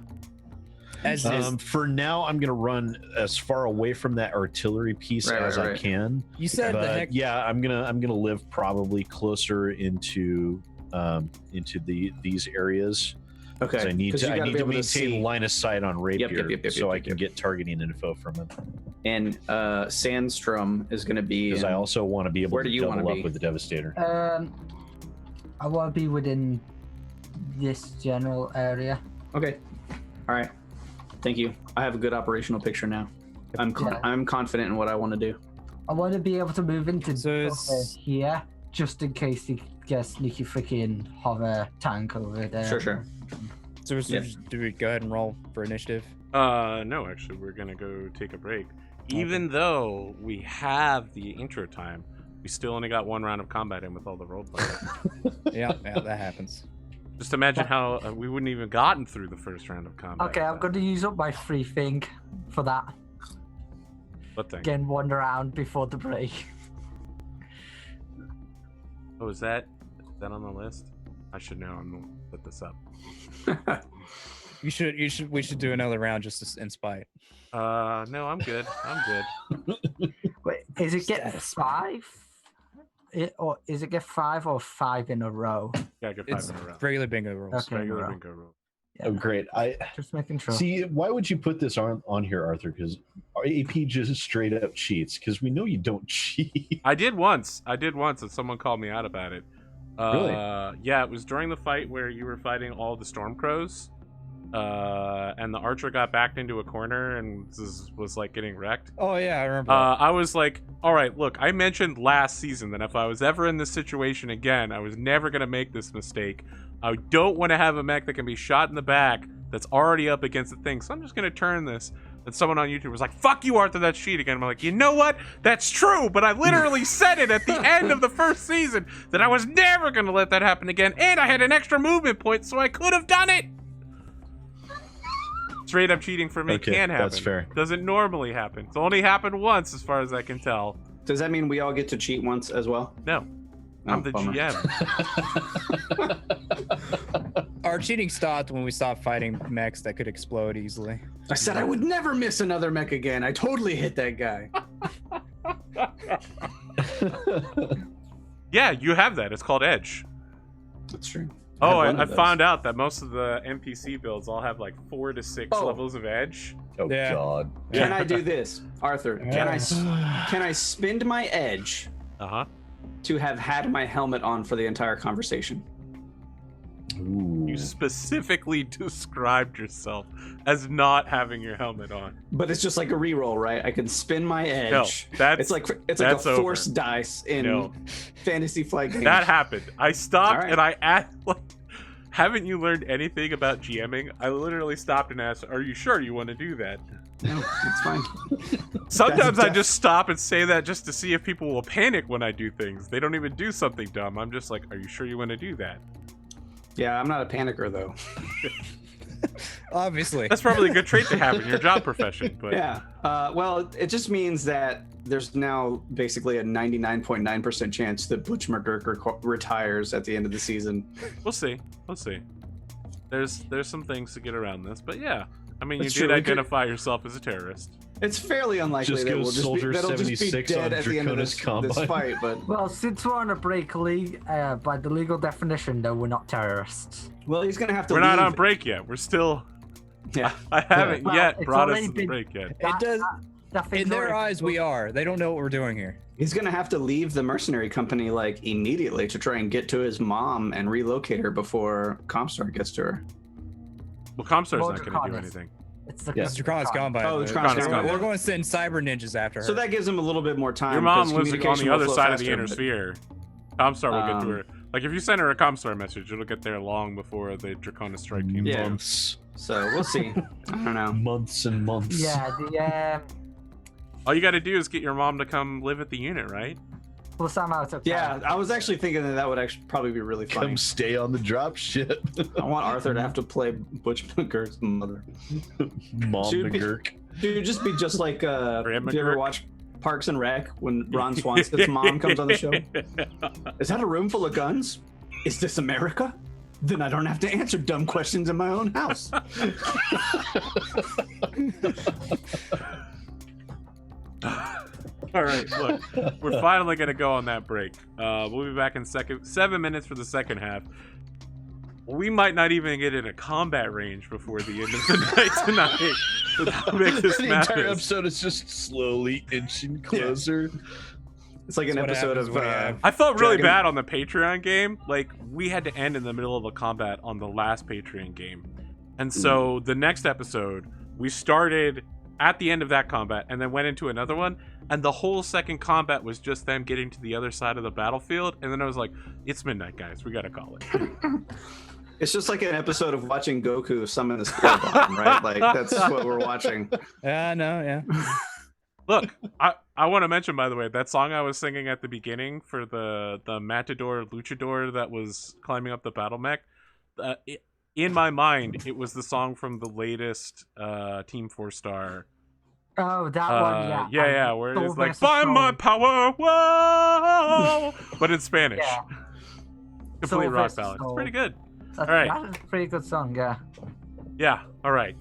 As is, For now, I'm gonna run as far away from that artillery piece Right, as right, I right. can. you said the But heck. yeah, I'm gonna live probably closer into these areas. Okay. 'Cause I need 'Cause you to gotta be able to maintain see. line of sight on Rapier yep, so I yep, can yep. get targeting info from him. And Sandstrom is going to be. Because I in- also want to be able Where to do you wanna double up be? with the Devastator. I want to be within this general area. Okay. All right. Thank you. I have a good operational picture now. I'm confident in what I want to do. I want to be able to move into So over it's- here, just in case he gets sneaky freaking hover tank over there. Sure. So Yeah. do we go ahead and roll for initiative? No, actually, we're gonna go take a break. Even though we have the intro time, we still only got 1 round of combat in with all the roleplay. Yeah, that happens. Just imagine how we wouldn't even gotten through the first round of combat. Okay, I'm going to use up my free thing for that. What thing? Again, 1 round before the break. Oh, is that on the list? I should know. I'm gonna put this up. We should do another round just in spite. No, I'm good. I'm good. Wait, is it get 5? Or is it get 5 or 5 in a row? Yeah, get 5 It's in a row. regular bingo rolls. Okay. Regular in a row. bingo roll. Yeah, Oh, great. I just making sure. see. Why would you put this on here, Arthur? Because AP just straight up cheats. Because we know you don't cheat. I did once, and someone called me out about it. Really? Yeah, it was during the fight where you were fighting all the Stormcrows, and the archer got backed into a corner and was like getting wrecked. Oh yeah, I remember. I was like, all right, look, I mentioned last season that if I was ever in this situation again, I was never going to make this mistake. I don't want to have a mech that can be shot in the back that's already up against the thing, so I'm just going to turn this. And someone on YouTube was like, fuck you, Arthur, that's cheat again. I'm like, you know what? That's true, but I literally said it at the end of the first season that I was never going to let that happen again, and I had an extra movement point, so I could have done it. Straight up cheating for me Okay, can happen. that's fair. Doesn't normally happen. It's only happened once, as far as I can tell. Does that mean we all get to cheat once as well? No, I'm the bummer. GM. Our cheating stopped when we stopped fighting mechs that could explode easily. I said I would never miss another mech again. I totally hit that guy. Yeah, you have that. It's called Edge. That's true. Oh, have one I of those. found out that most of the NPC builds all have like 4 to 6 Oh. levels of Edge. Oh Yeah. God. Can I do this, Arthur? Can I spend my edge Uh-huh. to have had my helmet on for the entire conversation? Ooh. You specifically described yourself as not having your helmet on. But it's just like a reroll, right? I can spin my edge. No, that's it's like a that's over. force dice in No. Fantasy Flight games. that happened. I stopped All right. and I asked, like, haven't you learned anything about GMing? I literally stopped and asked, are you sure you want to do that? No, it's fine. Sometimes I def- just stop and say that just to see if people will panic when I do things. They don't even do something dumb. I'm just like, are you sure you want to do that? Yeah, I'm not a panicker though. Obviously. That's probably a good trait to have in your job profession. But Yeah. Well, it just means that there's now basically a 99.9% chance that Butch McGurk retires at the end of the season. we'll see. We'll see. There's some things to get around this, but yeah. I mean, That's you did true. We could- identify yourself as a terrorist. It's fairly unlikely Just that go we'll just Soldier that'll just be 76 dead on at the end of Draconis this Combine. fight, but Well, since we're on a break, by the legal definition, though, we're not terrorists. well, he's gonna have to We're leave. not on break yet. We're still. Yeah. I haven't Well, yet it's brought us already to the been- break yet. It does. That thing's In their already- eyes, we are. They don't know what we're doing here. He's gonna have to leave the mercenary company like immediately to try and get to his mom and relocate her before Comstar gets to her. Well, Comstar's Well, not going to do Draconis. anything. It's the It's Draconis Combine. Oh, the They're- Draconis they're- Combine. They're going to send cyber ninjas after her. So that gives him a little bit more time. Your mom 'cause lives on communication the will other flow side faster, of the but- Innersphere. Comstar will get to Um, her. Like, if you send her a Comstar message, it'll get there long before the Draconis strike team. Yeah. Months, So we'll see. I don't know. months and months. Yeah, All you got to do is get your mom to come live at the unit, right? well, somehow it's okay. Yeah, I was actually thinking that would actually probably be really funny. Come stay on the drop ship. I want Arthur to have to play Butch McGurk's mother. Mom Dude, McGurk. Dude, just be just like Grandma do you ever Gurk? watch Parks and Rec when Ron Swanson's mom comes on the show? Is that a room full of guns? Is this America? Then I don't have to answer dumb questions in my own house. All right, look, we're finally gonna go on that break. We'll be back in 7 minutes for the second half. we might not even get in a combat range before the end of the night tonight. That'll make this The entire madness. episode is just slowly inching closer. It's like an That's what episode happens of. when you have- I felt really Dragon- bad on the Patreon game. Like, we had to end in the middle of a combat on the last Patreon game. And so the next episode, we started at the end of that combat and then went into another one. And the whole second combat was just them getting to the other side of the battlefield. And then I was like, it's midnight, guys. We got to call it. It's just like an episode of watching Goku summon the Spirit Bomb, right? Like, that's what we're watching. Yeah, no, yeah. Look, I want to mention, by the way, that song I was singing at the beginning for the Matador Luchador that was climbing up the Battlemech. In my mind, it was the song from the latest Team 4-Star. Oh, that one, yeah. Yeah, where Soul it's like, versus find my Soul. power, whoa! But in Spanish. Yeah. Complete Soul rock versus ballad. It's Soul. pretty good. That's, All right. That's a pretty good song, yeah. Yeah, all right.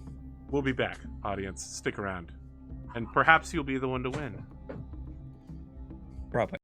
We'll be back, audience. Stick around. And perhaps you'll be the one to win. Probably.